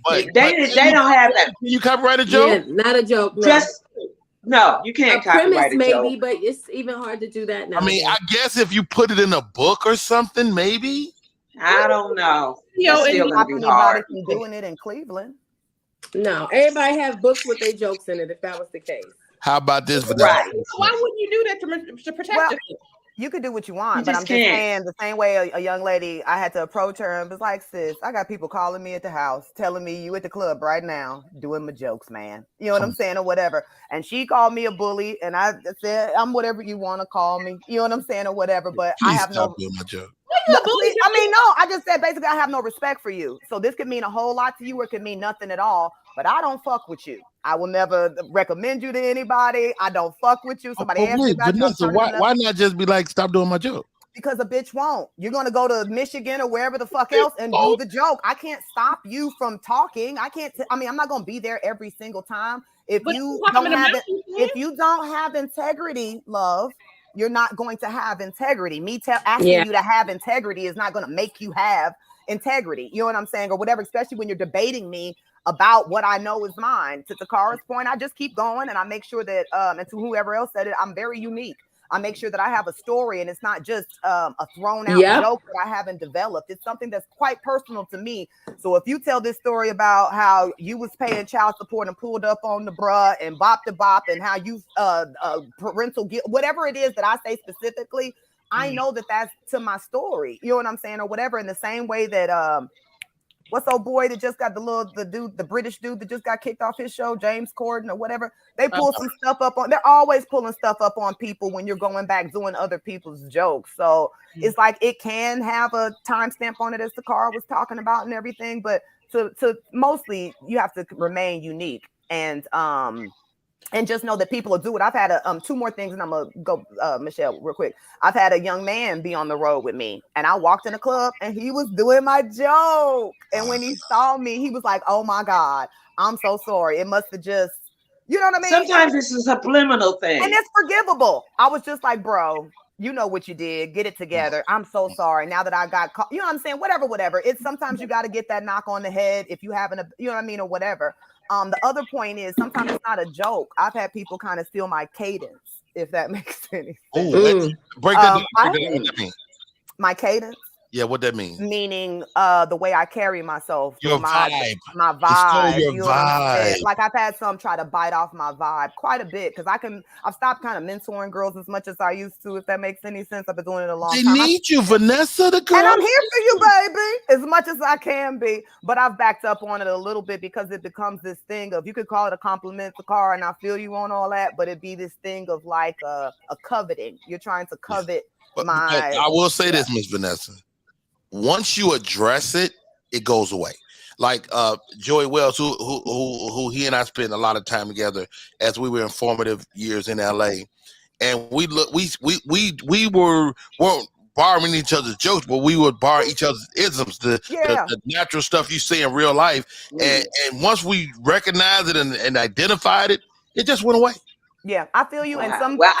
But they don't have that. You copyright a joke? Yeah, not a joke. No. You can't copyright a joke. Maybe, but it's even hard to do that now. I mean, I guess if you put it in a book or something, maybe. I don't know. It's still gonna be hard. Doing it in Cleveland. No, everybody have books with their jokes in it. If that was the case. How about this? Right. Why wouldn't you do that to protect yourself? You could do what you want, but I'm just saying the same way a young lady, I had to approach her and was like, sis, I got people calling me at the house, telling me you at the club right now, doing my jokes, man. You know what I'm saying, or whatever. And she called me a bully, and I said, I'm whatever you want to call me. You know what I'm saying, or whatever. But I have no. Doing my joke. I just said basically I have no respect for you. So this could mean a whole lot to you, or it could mean nothing at all. But I don't fuck with you. I will never recommend you to anybody. I don't fuck with you. Somebody asked me about Vanessa, why not just be like, stop doing my joke? Because a bitch won't. You're gonna go to Michigan or wherever the fuck else and do the joke. I can't stop you from talking. I'm not gonna be there every single time. If you don't have integrity, love, you're not going to have integrity. Asking you to have integrity is not going to make you have integrity. You know what I'm saying? Or whatever, especially when you're debating me about what I know is mine. To Tacarra's point, I just keep going and I make sure that, and to whoever else said it, I'm very unique. I make sure that I have a story and it's not just a thrown out joke that I haven't developed. It's something that's quite personal to me. So if you tell this story about how you was paying child support and pulled up on the bruh and bop the bop and how you parental guilt, whatever it is that I say specifically, I know that that's to my story. You know what I'm saying? Or whatever. In the same way that what's old boy that just got the British dude that just got kicked off his show, James Corden or whatever. They pull some stuff up on. They're always pulling stuff up on people when you're going back doing other people's jokes. So it's like it can have a timestamp on it, as Tacarra was talking about and everything. But to mostly you have to remain unique and just know that people will do it. I've had two more things, and I'm gonna go, Michelle, real quick. I've had a young man be on the road with me, and I walked in a club, and he was doing my joke. And when he saw me, he was like, "Oh my God, I'm so sorry. It must have just, you know what I mean?" Sometimes it's a subliminal thing, and it's forgivable. I was just like, "Bro, you know what you did. Get it together. I'm so sorry. Now that I got caught," you know what I'm saying? Whatever. It's sometimes you got to get that knock on the head if you haven't, you know what I mean, or whatever. The other point is sometimes it's not a joke. I've had people kind of steal my cadence, if that makes any sense. Break that down. My cadence. Yeah, what that means? Meaning the way I carry myself, Your my vibe. my It's still vibe. your You know what I'm saying? vibe. Like I've had some try to bite off my vibe quite a bit because I've stopped kind of mentoring girls as much as I used to, if that makes any sense. I've been doing it a long They time. need you, Vanessa, the girl. And I'm here for you, baby, as much as I can be. But I've backed up on it a little bit because it becomes this thing of, you could call it a compliment to Tacarra, and I feel you on all that, but it'd be this thing of like a coveting. You're trying to covet But my. I will say this, Miss Vanessa. Once you address it, it goes away. Like Joey Wells, who he and I spent a lot of time together as we were in formative years in LA, and we weren't borrowing each other's jokes, but we would borrow each other's isms, the natural stuff you see in real life. And once we recognized it and identified it, it just went away. Yeah, I feel you. And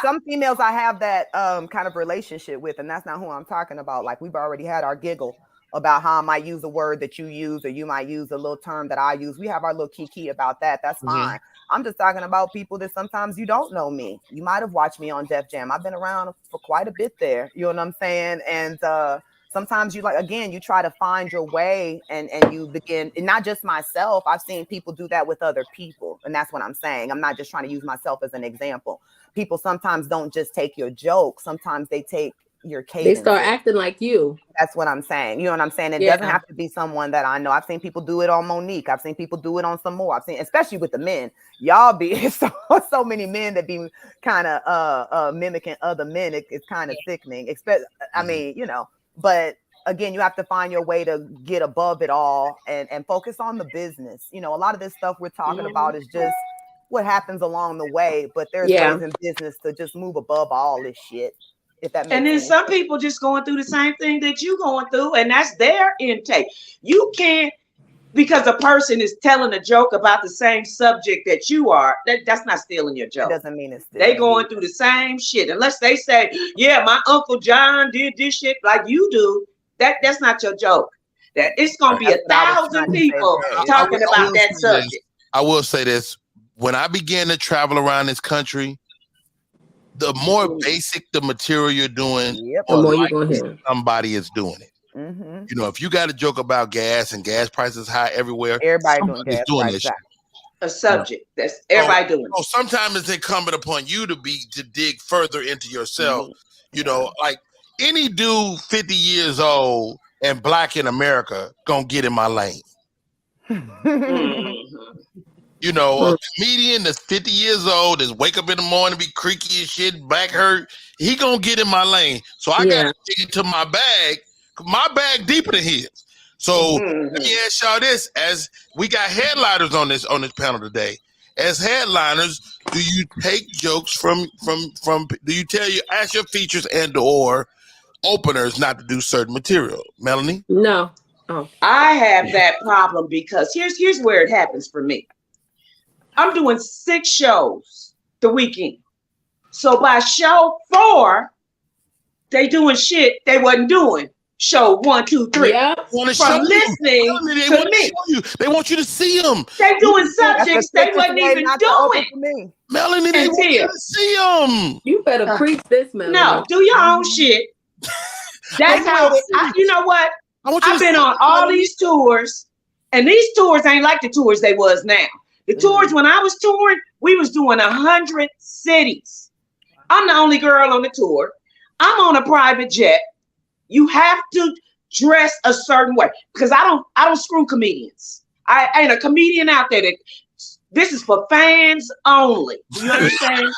some females I have that kind of relationship with, and that's not who I'm talking about. Like, we've already had our giggle about how I might use a word that you use, or you might use a little term that I use. We have our little kiki about that. That's fine. I'm just talking about people that sometimes you don't know me. You might have watched me on Def Jam. I've been around for quite a bit there. You know what I'm saying? And sometimes you you try to find your way and you begin, and not just myself. I've seen people do that with other people. And that's what I'm saying. I'm not just trying to use myself as an example. People sometimes don't just take your joke. Sometimes they take your cadence. They start acting like you. That's what I'm saying. You know what I'm saying? It doesn't have to be someone that I know. I've seen people do it on Monique. I've seen people do it on some more. I've seen, especially with the men. Y'all be so many men that be kind of mimicking other men. It's kind of sickening. I mean, you know, but again, you have to find your way to get above it all and focus on the business. You know, a lot of this stuff we're talking about is just what happens along the way, but there's ways in business to just move above all this shit. If that makes and then sense. some people just going through the same thing that you going through, and that's their intake. You can't, because a person is telling a joke about the same subject that you are, that's not stealing your joke. It doesn't mean it's stealing. They going through the same shit. Unless they say, yeah, my Uncle John did this shit like you do, that's not your joke. That it's gonna be 1,000 people talking about that subject. I will say this. When I began to travel around this country, the more basic the material you're doing, the more you're going to hear. Somebody is doing it. You know, if you got a joke about gas and gas prices high everywhere, everybody's doing this shit. A subject that's everybody doing. So sometimes it's incumbent upon you to dig further into yourself. You know, like any dude 50 years old and black in America gonna get in my lane. You know, a comedian that's 50 years old, that's wake up in the morning, be creaky as shit, back hurt, he gonna get in my lane. So I gotta dig into my bag deeper than his. So let me ask y'all this: as we got headliners on this panel today, as headliners, do you take jokes from do you ask your features and or openers not to do certain material? Melanie? No. Oh. I have that problem because here's where it happens for me. I'm doing 6 shows the weekend. So by show 4, they doing shit they wasn't doing. Show 1, 2, 3. From listening to me. They want you to see them. They doing subjects they wasn't even doing. Melanie, they want you to see them. You better preach this, Melanie. No, do your own shit. That's how, you know what? I've been on all these tours, and these tours ain't like the tours they was now. The tours when I was touring, we was doing 100 cities. I'm the only girl on the tour. I'm on a private jet. You have to dress a certain way because I don't screw comedians. I ain't a comedian out there that this is for fans only. Do you understand?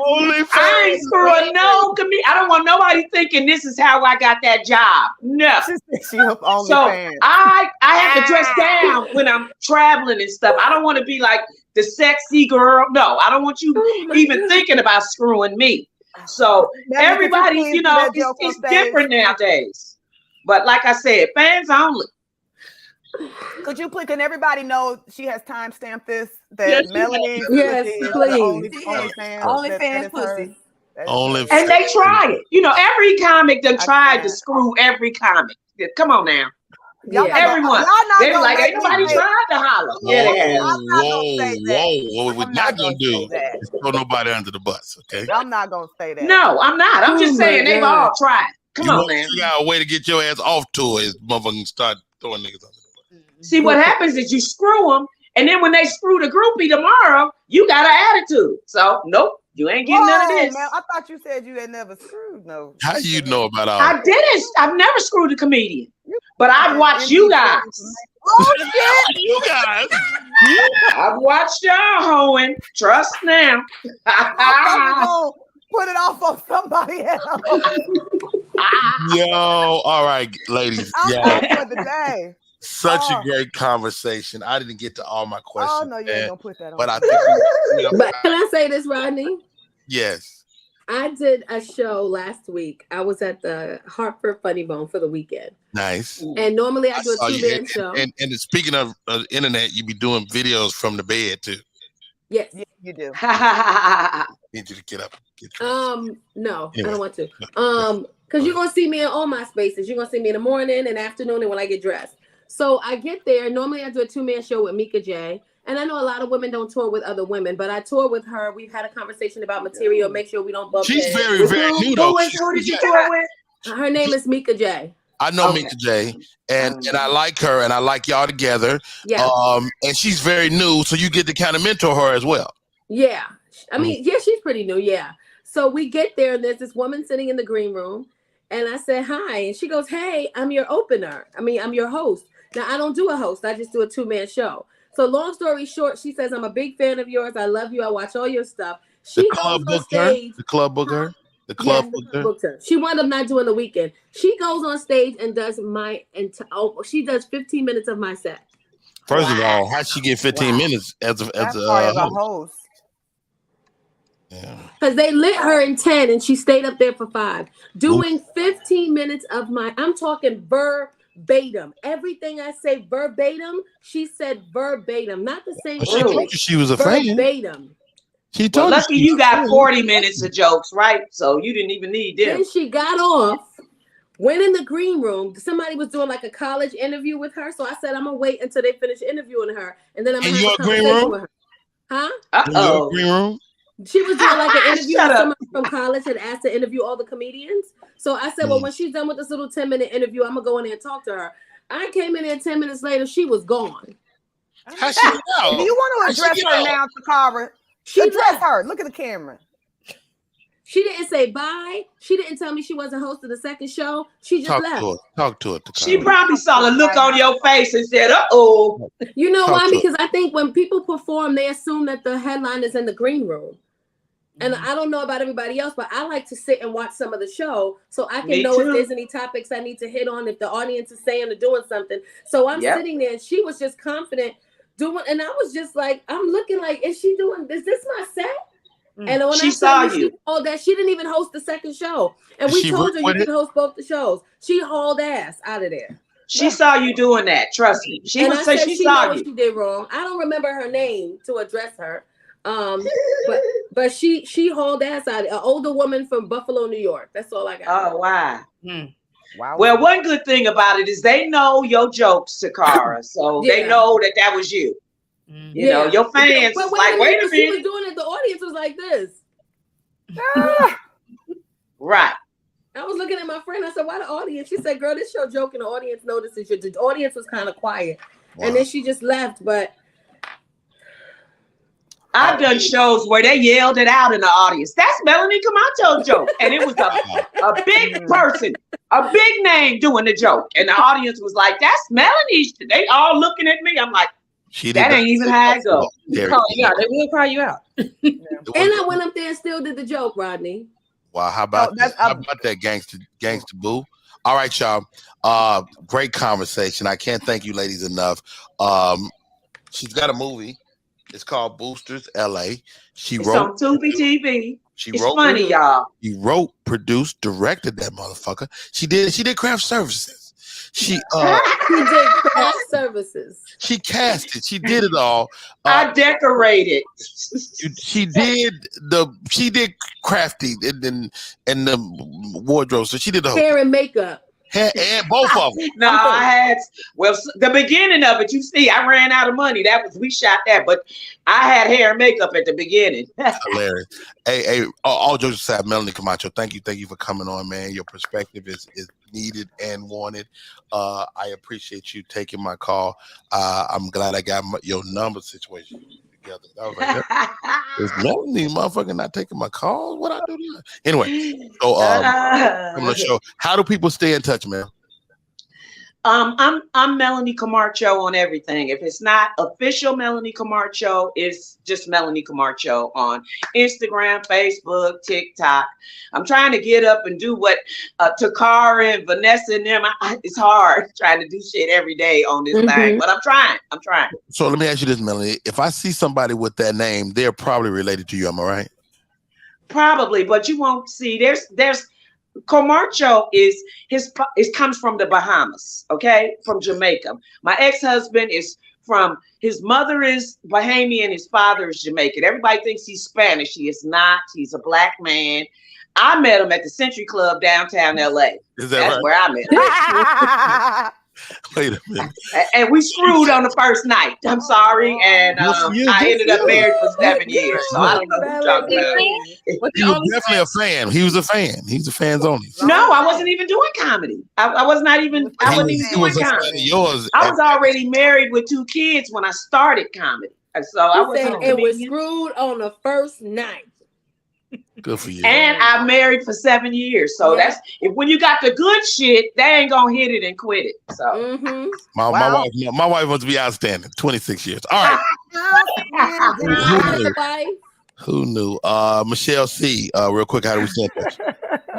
Only fans. I ain't screwing no comedian. I don't want nobody thinking this is how I got that job. No. So I have to dress down when I'm traveling and stuff. I don't want to be like the sexy girl. No, I don't want you even thinking about screwing me. So everybody, you know, it's different nowadays. But like I said, fans only. Could you please? Can everybody know she has timestamped this? That Melanie, please. OnlyFans pussy. And they try it. You know, every comic done tried to screw every comic. Come on now. Y'all Yeah. Everyone. Y'all not They gonna like, make ain't nobody me say- tried to holler. Yeah, they have. I'm not gonna say that. What we're I'm not not gonna gonna say do that. is throw nobody under the bus, okay? I'm not gonna say that. No, I'm not. I'm Oh just my saying they've God. all tried. Come You on, want to man. figure out a way to get your ass off tour is motherfucking start throwing niggas under the bus. See, what happens is you screw them, and then when they screw the groupie tomorrow, you got an attitude. So, nope, you ain't getting none of Whoa, this. man, I thought you said you had never screwed. No. How you know about all I that? didn't. I've never screwed a comedian, but I've watched you guys. Oh shit! You guys. I've watched y'all hoeing. Trust now. I thought we gonna put it off on somebody else. Yo, all right, ladies. I'm Yeah, done for the day. such Oh. a great conversation. I didn't get to all my questions, Oh no, you ain't gonna put that on. but I think But can I say this, Rodney? yes. I did a show last week. I was at the Hartford Funny Bone for the weekend. Nice. And normally I do saw a you. two-man show. And speaking of internet, you be doing videos from the bed too. Yes. Yeah, you do. Need you to get up. Get dressed. No, Anyway. I don't want to. Because you're gonna see me in all my spaces. You're gonna see me in the morning and afternoon and when I get dressed. So I get there. Normally I do a two-man show with Mika J. And I know a lot of women don't tour with other women, but I tour with her. We've had a conversation about material. Make sure we don't bump She's heads. very, very new though. Who did you tour with? Her name is Mika J. I know Okay. Mika J, and I like her, and I like y'all together. Yeah. And she's very new, so you get to kind of mentor her as well. Yeah. I mean, yeah, she's pretty new. Yeah. So we get there and there's this woman sitting in the green room. And I said, hi. And she goes, hey, I'm your opener. I'm your host. Now, I don't do a host. I just do a two-man show. So long story short, she says, I'm a big fan of yours. I love you. I watch all your stuff. She goes on stage. The club booked her. The club booked her. She wound up not doing the weekend. She goes on stage and does she does 15 minutes of my set. First of all, how'd she get 15 minutes as a host? Yeah. Because they lit her in 10 and she stayed up there for 5. Doing 15 minutes of I'm talking verbatim. Everything I say verbatim, she said verbatim. Not the same. She told you she was a fan. Verbatim. She told well, lucky you got 40 minutes of jokes, right? So you didn't even need them. Then she got off, went in the green room. Somebody was doing like a college interview with her. So I said, I'm going to wait until they finish interviewing her. And then I'm going to have a conversation with her. Huh? Uh-oh. Green room? She was doing like an interview. Somebody from college had asked to interview all the comedians. So I said, well, when she's done with this little 10-minute interview, I'm going to go in there and talk to her. I came in there 10 minutes later. She was gone. How'd she know? Do you want to address her now, Tacarra? Address her. Look at the camera. She didn't say bye. She didn't tell me she wasn't hosting the second show. She just left. Talk to her. She probably saw the look on your face and said, uh-oh. You know why? Because I think when people perform, they assume that the headline is in the green room. And I don't know about everybody else, but I like to sit and watch some of the show so I can know if there's any topics I need to hit on, if the audience is saying or doing something. So I'm sitting there and she was just confident doing, and I was just like, I'm looking like, is this my set? And when she saw you. She didn't even host the second show. And we told her you could host both the shows. She hauled ass out of there. She saw you doing that. Trust me. She saw what you. She did wrong. I don't remember her name to address her. But she hauled ass out. An older woman from Buffalo, New York. That's all I got. Oh wow. Wow. Well, one good thing about it is they know your jokes, Tacarra, so they know that was you. You know, your fans but like, wait a minute. She was doing it. The audience was like this. Right. I was looking at my friend. I said, "Why the audience?" She said, "Girl, this show joking. The audience notices you." The audience was kind of quiet, and then she just left. But I've done shows where they yelled it out in the audience. That's Melanie Camacho joke. And it was a big person, a big name doing the joke. And the audience was like, that's Melanie. They all looking at me. I'm like, that ain't even how it goes. Yeah, they will call you out. And I went up there and still did the joke, Rodney. Wow, how about that gangster boo? All right, y'all. Great conversation. I can't thank you ladies enough. She's got a movie. It's called Boosters LA. It's on Tubi TV. It's funny, y'all. She wrote, produced, directed that motherfucker. She did craft services. She did craft services. She casted. She did it all. I decorated. She did crafty and the wardrobe. So she did the whole hair and makeup. And both of them. No, I had, well, the beginning of it, you see, I ran out of money. We shot that, but I had hair and makeup at the beginning. Hilarious. Hey, all jokes aside, Melanie Camacho, thank you for coming on, man. Your perspective is needed and wanted. I appreciate you taking my call. I'm glad I got your number situation together. I was like, is Melanie motherfucker not taking my call? What I do to her? Anyway, so I'm gonna show. How do people stay in touch, man? I'm Melanie Camacho on everything. If it's not official Melanie Camacho, it's just Melanie Camacho on Instagram, Facebook, TikTok. I'm trying to get up and do what Tacarra and Vanessa and them. It's hard trying to do shit every day on this thing, but I'm trying. So let me ask you this, Melanie. If I see somebody with that name, they're probably related to you. Am I right? Probably, but you won't see. There's Camacho comes from the Bahamas, okay, from Jamaica. My ex-husband is from, his mother is Bahamian, his father is Jamaican. Everybody thinks he's Spanish. He is not. He's a black man. I met him at the Century Club downtown LA. That's right? Where I met him. Wait a minute. And we screwed on the first night. I'm sorry. And I ended up married for 7 years. So I don't know who you're talking about. He was definitely a fan. He was a fan. He's a fans only. No, I wasn't even doing comedy. I wasn't even doing comedy. Yours. I was already married with 2 kids when I started comedy. And so I was screwed on the first night. Good for you. And I married for 7 years. So that's when you got the good shit, they ain't gonna hit it and quit it. So my wife wants to be outstanding. 26 years. All right. Who knew? Michelle C. Real quick, how do we stay in touch?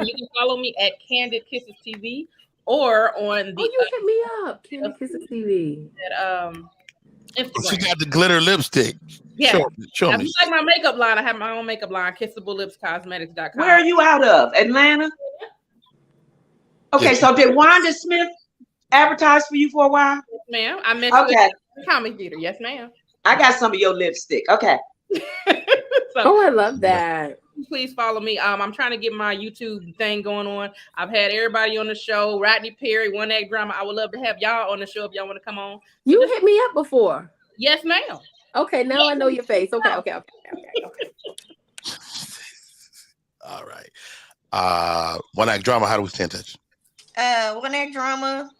You can follow me at Candid Kisses TV or on the. You hit me up, Candid Kisses TV. At Instagram. She got the glitter lipstick. Yeah, show me. Like my makeup line. I have my own makeup line, KissableLipsCosmetics.com. Where are you out of? Atlanta? Okay, so did Wanda Smith advertise for you for a while? Yes, ma'am. I met you at the Comic Theater. Yes, ma'am. I got some of your lipstick. Okay. I love that. Please follow me. I'm trying to get my YouTube thing going on. I've had everybody on the show. Rodney Perry, One Act Drama. I would love to have y'all on the show if y'all want to come on. You hit me up before. Yes, ma'am. Okay, now I know your face. Okay. All right. One Act Drama, how do we stay in touch? One Act Drama.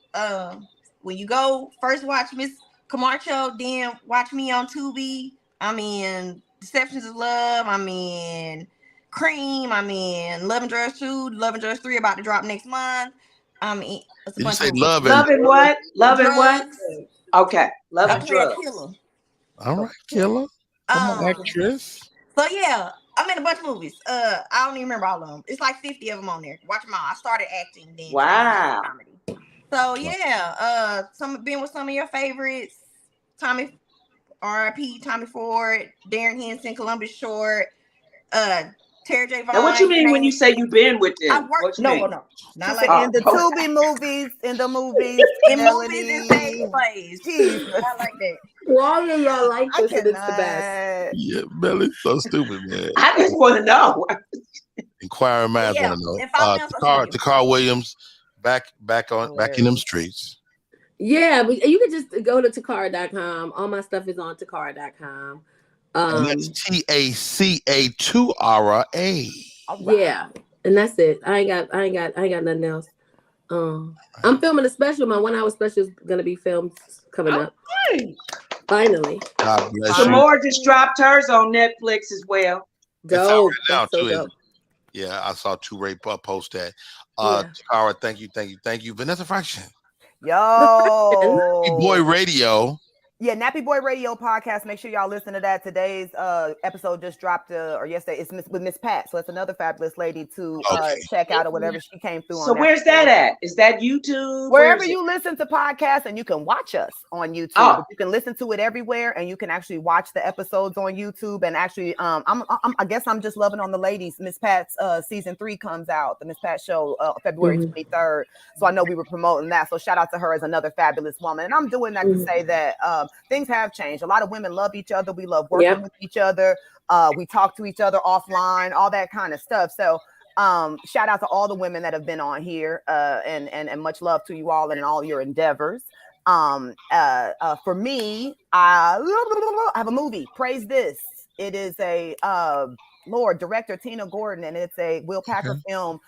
When you go first watch Miss Camacho, then watch me on Tubi. I'm in Deceptions of Love. I'm in Cream. I'm in Love and Drugs 2. Love and Drugs 3 about to drop next month. I'm in. Did you say Love and what? Love and what? Okay. Love and Drugs. All right, killer. Come on, actress. So yeah, I'm in a bunch of movies. I don't even remember all of them. It's like 50 of them on there. Watch them all. I started acting then. Wow. Comedy. So yeah, been with some of your favorites. Tommy, R.I.P. Tommy Ford, Darren Henson, Columbus Short, Tara J. Vaughn. Now, what you mean when you say you've been with them? I worked. No. Not like in the Tubi movies, in the movies, in movies and stage plays. Not like that. Why do y'all like this? It's the best. Yeah, Melly's so stupid, man. I just want to know. Inquiring minds want to know. Tacarra Williams, back in them streets. Yeah, but you can just go to Tacarra.com. All my stuff is on Tacarra.com. And that's TACA2RA. Yeah, and that's it. I ain't got nothing else. I'm filming a special. My 1 hour special is gonna be filmed coming up. Finally. God bless you. More just dropped hers on Netflix as well. Dope. Now, so dope. Yeah, I saw 2 Ray post that. Tacarra, thank you. Vanessa Fraction. Yo. Boy Radio. Yeah, Nappy Boy Radio podcast. Make sure y'all listen to that. Today's episode just dropped, or yesterday. It's with Miss Pat, so it's another fabulous lady to check out or whatever she came through. So where's that at? Is that YouTube? Wherever you listen to podcasts, and you can watch us on YouTube. Oh. You can listen to it everywhere, and you can actually watch the episodes on YouTube. And actually, I guess I'm just loving on the ladies. Miss Pat's season 3 comes out. The Miss Pat show February 23rd. So I know we were promoting that. So shout out to her as another fabulous woman. And I'm doing that to say that. Things have changed. A lot of women love each other. We love working with each other. We talk to each other offline, all that kind of stuff. So Shout out to all the women that have been on here, and much love to you all and all your endeavors. For me, I have a movie, Praise This. It is a director Tina Gordon, and it's a Will Packer film.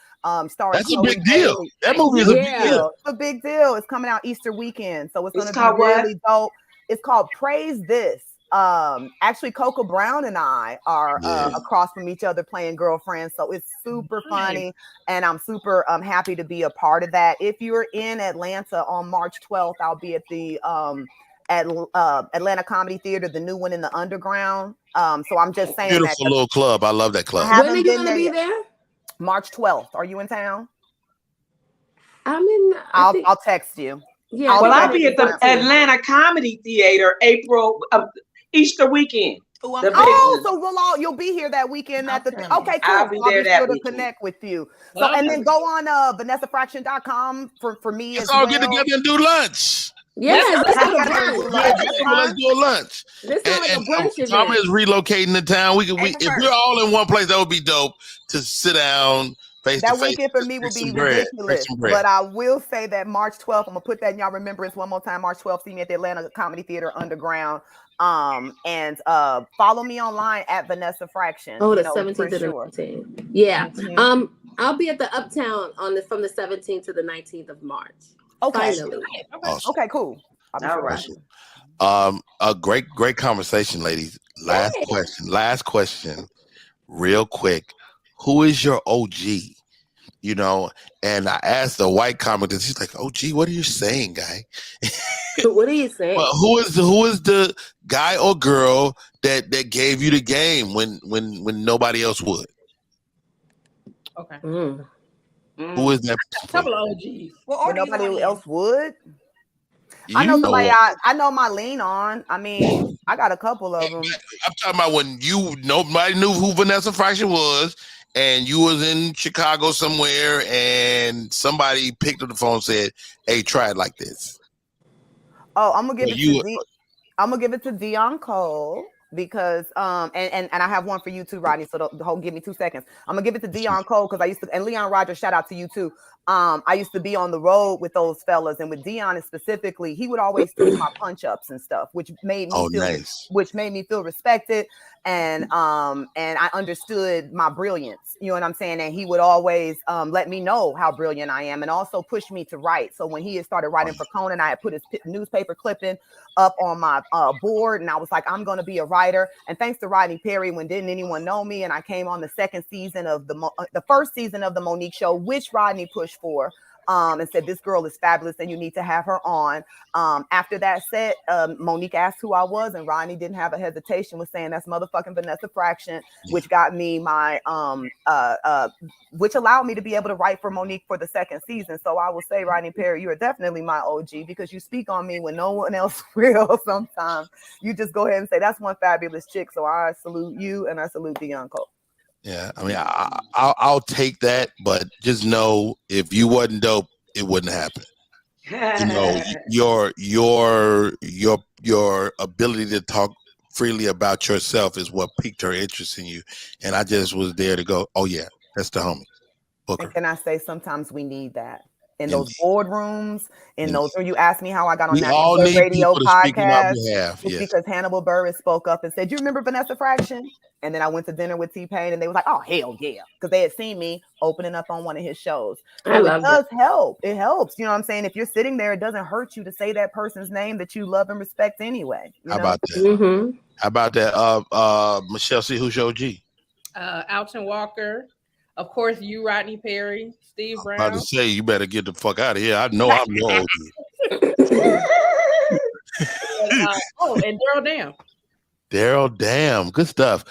Starring That's a Chloe big deal. Bailey. That movie is a big deal. It's a big deal. It's coming out Easter weekend, so it's going to be called what? really dope. It's called Praise This. Actually, Coco Brown and I are across from each other playing girlfriends, so it's super funny, and I'm super happy to be a part of that. If you're in Atlanta on March 12th, I'll be at the Atlanta Comedy Theater, the new one in the Underground. So I'm just saying beautiful little club. I love that club. When are you going to be there? March 12th. Are you in town? I'm in. I'll text you. Yeah. I'll be at the Atlanta Comedy Theater Easter weekend. So you'll be here that weekend at the okay, cool. I'll be there that sure weekend. to connect with you. So and then go on VanessaFraction.com for me Let's as all well. get together and do lunch. Yes, let's do a lunch. This sounds like a brunch event. Thomas is relocating to town. If we're all in one place, that would be dope to sit down face to face. That weekend for me will be ridiculous. But I will say that March 12th, I'm gonna put that in y'all remembrance one more time. March 12th, see me at the Atlanta Comedy Theater Underground. And follow me online at Vanessa Fraction. Oh, the 17th to the 19th. Yeah. Mm-hmm. I'll be at the Uptown from the 17th to the 19th of March. Okay. Finally. Awesome. Okay, cool. All right. A great conversation, ladies. Last question, real quick. Who is your OG? You know, and I asked the white comic, and she's like, "OG, what are you saying, guy?" What are you saying? Well, who is the guy or girl that gave you the game when nobody else would? Okay. Who is that? A couple of OGs. Well, nobody else would. I know somebody I know my lean on. I mean, I got a couple of them. I'm talking about when nobody knew who Vanessa Fraction was, and you was in Chicago somewhere, and somebody picked up the phone and said, "Hey, try it like this." Oh, I'm gonna give it to Dion Cole because and I have one for you too, Rodney. So give me 2 seconds. I'm gonna give it to Dion Cole because I used to, and Leon Rogers, shout out to you too. I used to be on the road with those fellas, and with Dion specifically, he would always take my punch ups and stuff, which made me feel respected, and I understood my brilliance. You know what I'm saying? And he would always let me know how brilliant I am, and also push me to write. So when he had started writing for Conan, I had put his newspaper clipping up on my board, and I was like, I'm going to be a writer. And thanks to Rodney Perry, when didn't anyone know me, and I came on the second season of the first season of the Monique Show, which Rodney pushed for, and said, this girl is fabulous and you need to have her on. After that set, Monique asked who I was, and Rodney didn't have a hesitation with saying, that's motherfucking Vanessa Fraction, which got me my which allowed me to be able to write for Monique for the second season. So I will say, Rodney Perry, you are definitely my OG because you speak on me when no one else will. Sometimes you just go ahead and say, that's one fabulous chick. So I salute you, and I salute Dion Cole. Yeah, I mean, I'll take that, but just know if you wasn't dope, it wouldn't happen. You know, your ability to talk freely about yourself is what piqued her interest in you, and I just was there to go, oh yeah, that's the homie. Booker. And can I say, sometimes we need that in those boardrooms, in those. When you asked me how I got on that radio podcast, it's because Hannibal Burris spoke up and said, "You remember Vanessa Fraction?" And then I went to dinner with T-Pain, and they was like, "Oh hell yeah," because they had seen me opening up on one of his shows. So it does help. It helps. You know what I'm saying? If you're sitting there, it doesn't hurt you to say that person's name that you love and respect anyway. You know? How about that? How about that? Michelle, see who's your OG? Alton Walker. Of course, you, Rodney Perry, Steve Brown. I was about to say, you better get the fuck out of here. I know I'm your OG. And Daryl Dam. Daryl Dam. Good stuff.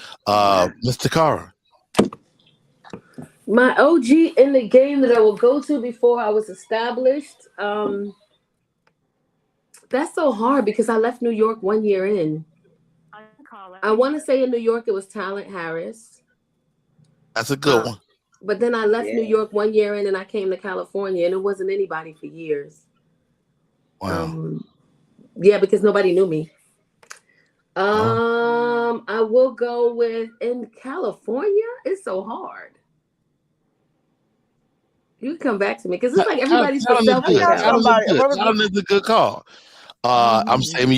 Miss Tacarra. My OG in the game that I will go to before I was established. That's so hard because I left New York 1 year in. I want to say in New York it was Talent Harris. That's a good one. But then I left New York 1 year in and I came to California and it wasn't anybody for years. Wow. Yeah, because nobody knew me. I will go with in California. It's so hard. You can come back to me because it's like everybody's Adam so selfish. Adam is a good call. I'm saving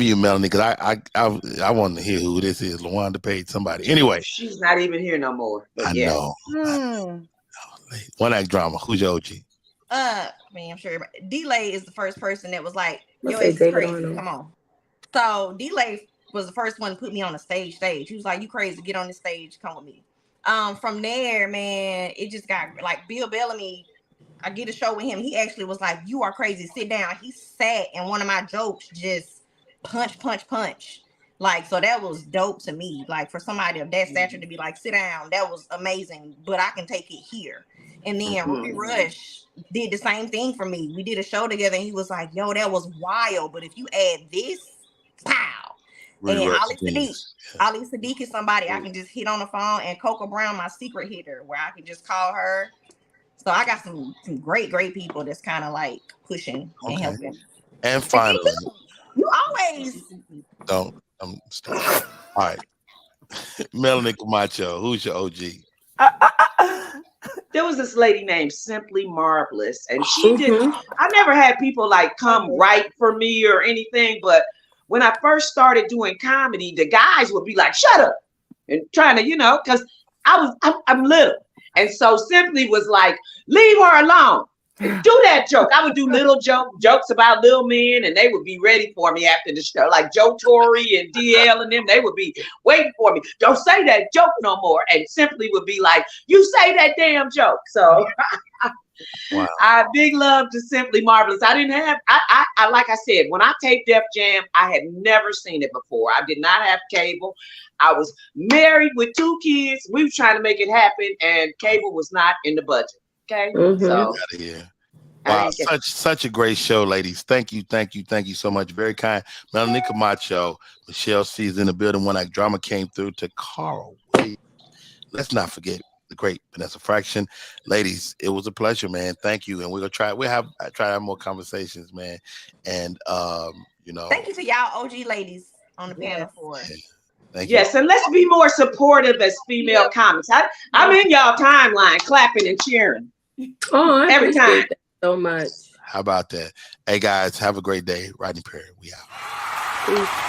you, Melanie, because I want to hear who this is. LaWanda paid somebody. Anyway, she's not even here no more. But I yes. know. One act drama. Who's your OG? I mean, I'm sure D-Lay is the first person that was like, "Yo, Let's it's say crazy. David Arnold. Come on." So D-Lay was the first one to put me on the stage. He was like, "You crazy? Get on the stage. Come with me." From there, man, it just got like Bill Bellamy. I get a show with him. He actually was like, "You are crazy. Sit down." He sat and one of my jokes just punch. Like, so that was dope to me. Like, for somebody of that stature to be like, "Sit down," that was amazing. But I can take it here. And then Ruby Rush did the same thing for me. We did a show together and he was like, "Yo, that was wild. But if you add this, pow." And Ali Sadiq is somebody I can just hit on the phone, and Coco Brown, my secret hitter, where I can just call her. So I got some great people that's kind of like pushing and helping. And finally, you always don't. I'm stuck. All right, Melanie Camacho, who's your OG? There was this lady named Simply Marvelous, and she did. I never had people like come write for me or anything, but when I first started doing comedy, the guys would be like, "Shut up," and trying to, because I'm little, and so Simply was like, "Leave her alone. Do that joke." I would do little jokes about little men, and they would be ready for me after the show. Like Joe Torre and DL and them, they would be waiting for me. "Don't say that joke no more." And Simply would be like, "You say that damn joke." So wow. I big love to Simply Marvelous. I didn't have, I like I said, when I taped Def Jam, I had never seen it before. I did not have cable. I was married with 2 kids. We were trying to make it happen, and cable was not in the budget. Okay. So wow, such a great show, ladies. Thank you so much. Very kind. Melanie Camacho, Michelle C is in the building. One act drama came through. Tacarra. Let's not forget the great Vanessa Fraction. Ladies, it was a pleasure, man. Thank you. And we're gonna try to have more conversations, man. And thank you to y'all OG ladies on the panel for it. Thank you. Yes, and let's be more supportive as female comics. I'm in y'all timeline clapping and cheering. Oh, I every time. that so much. How about that? Hey guys, have a great day. Rodney Perry, we out. Rodney Perry.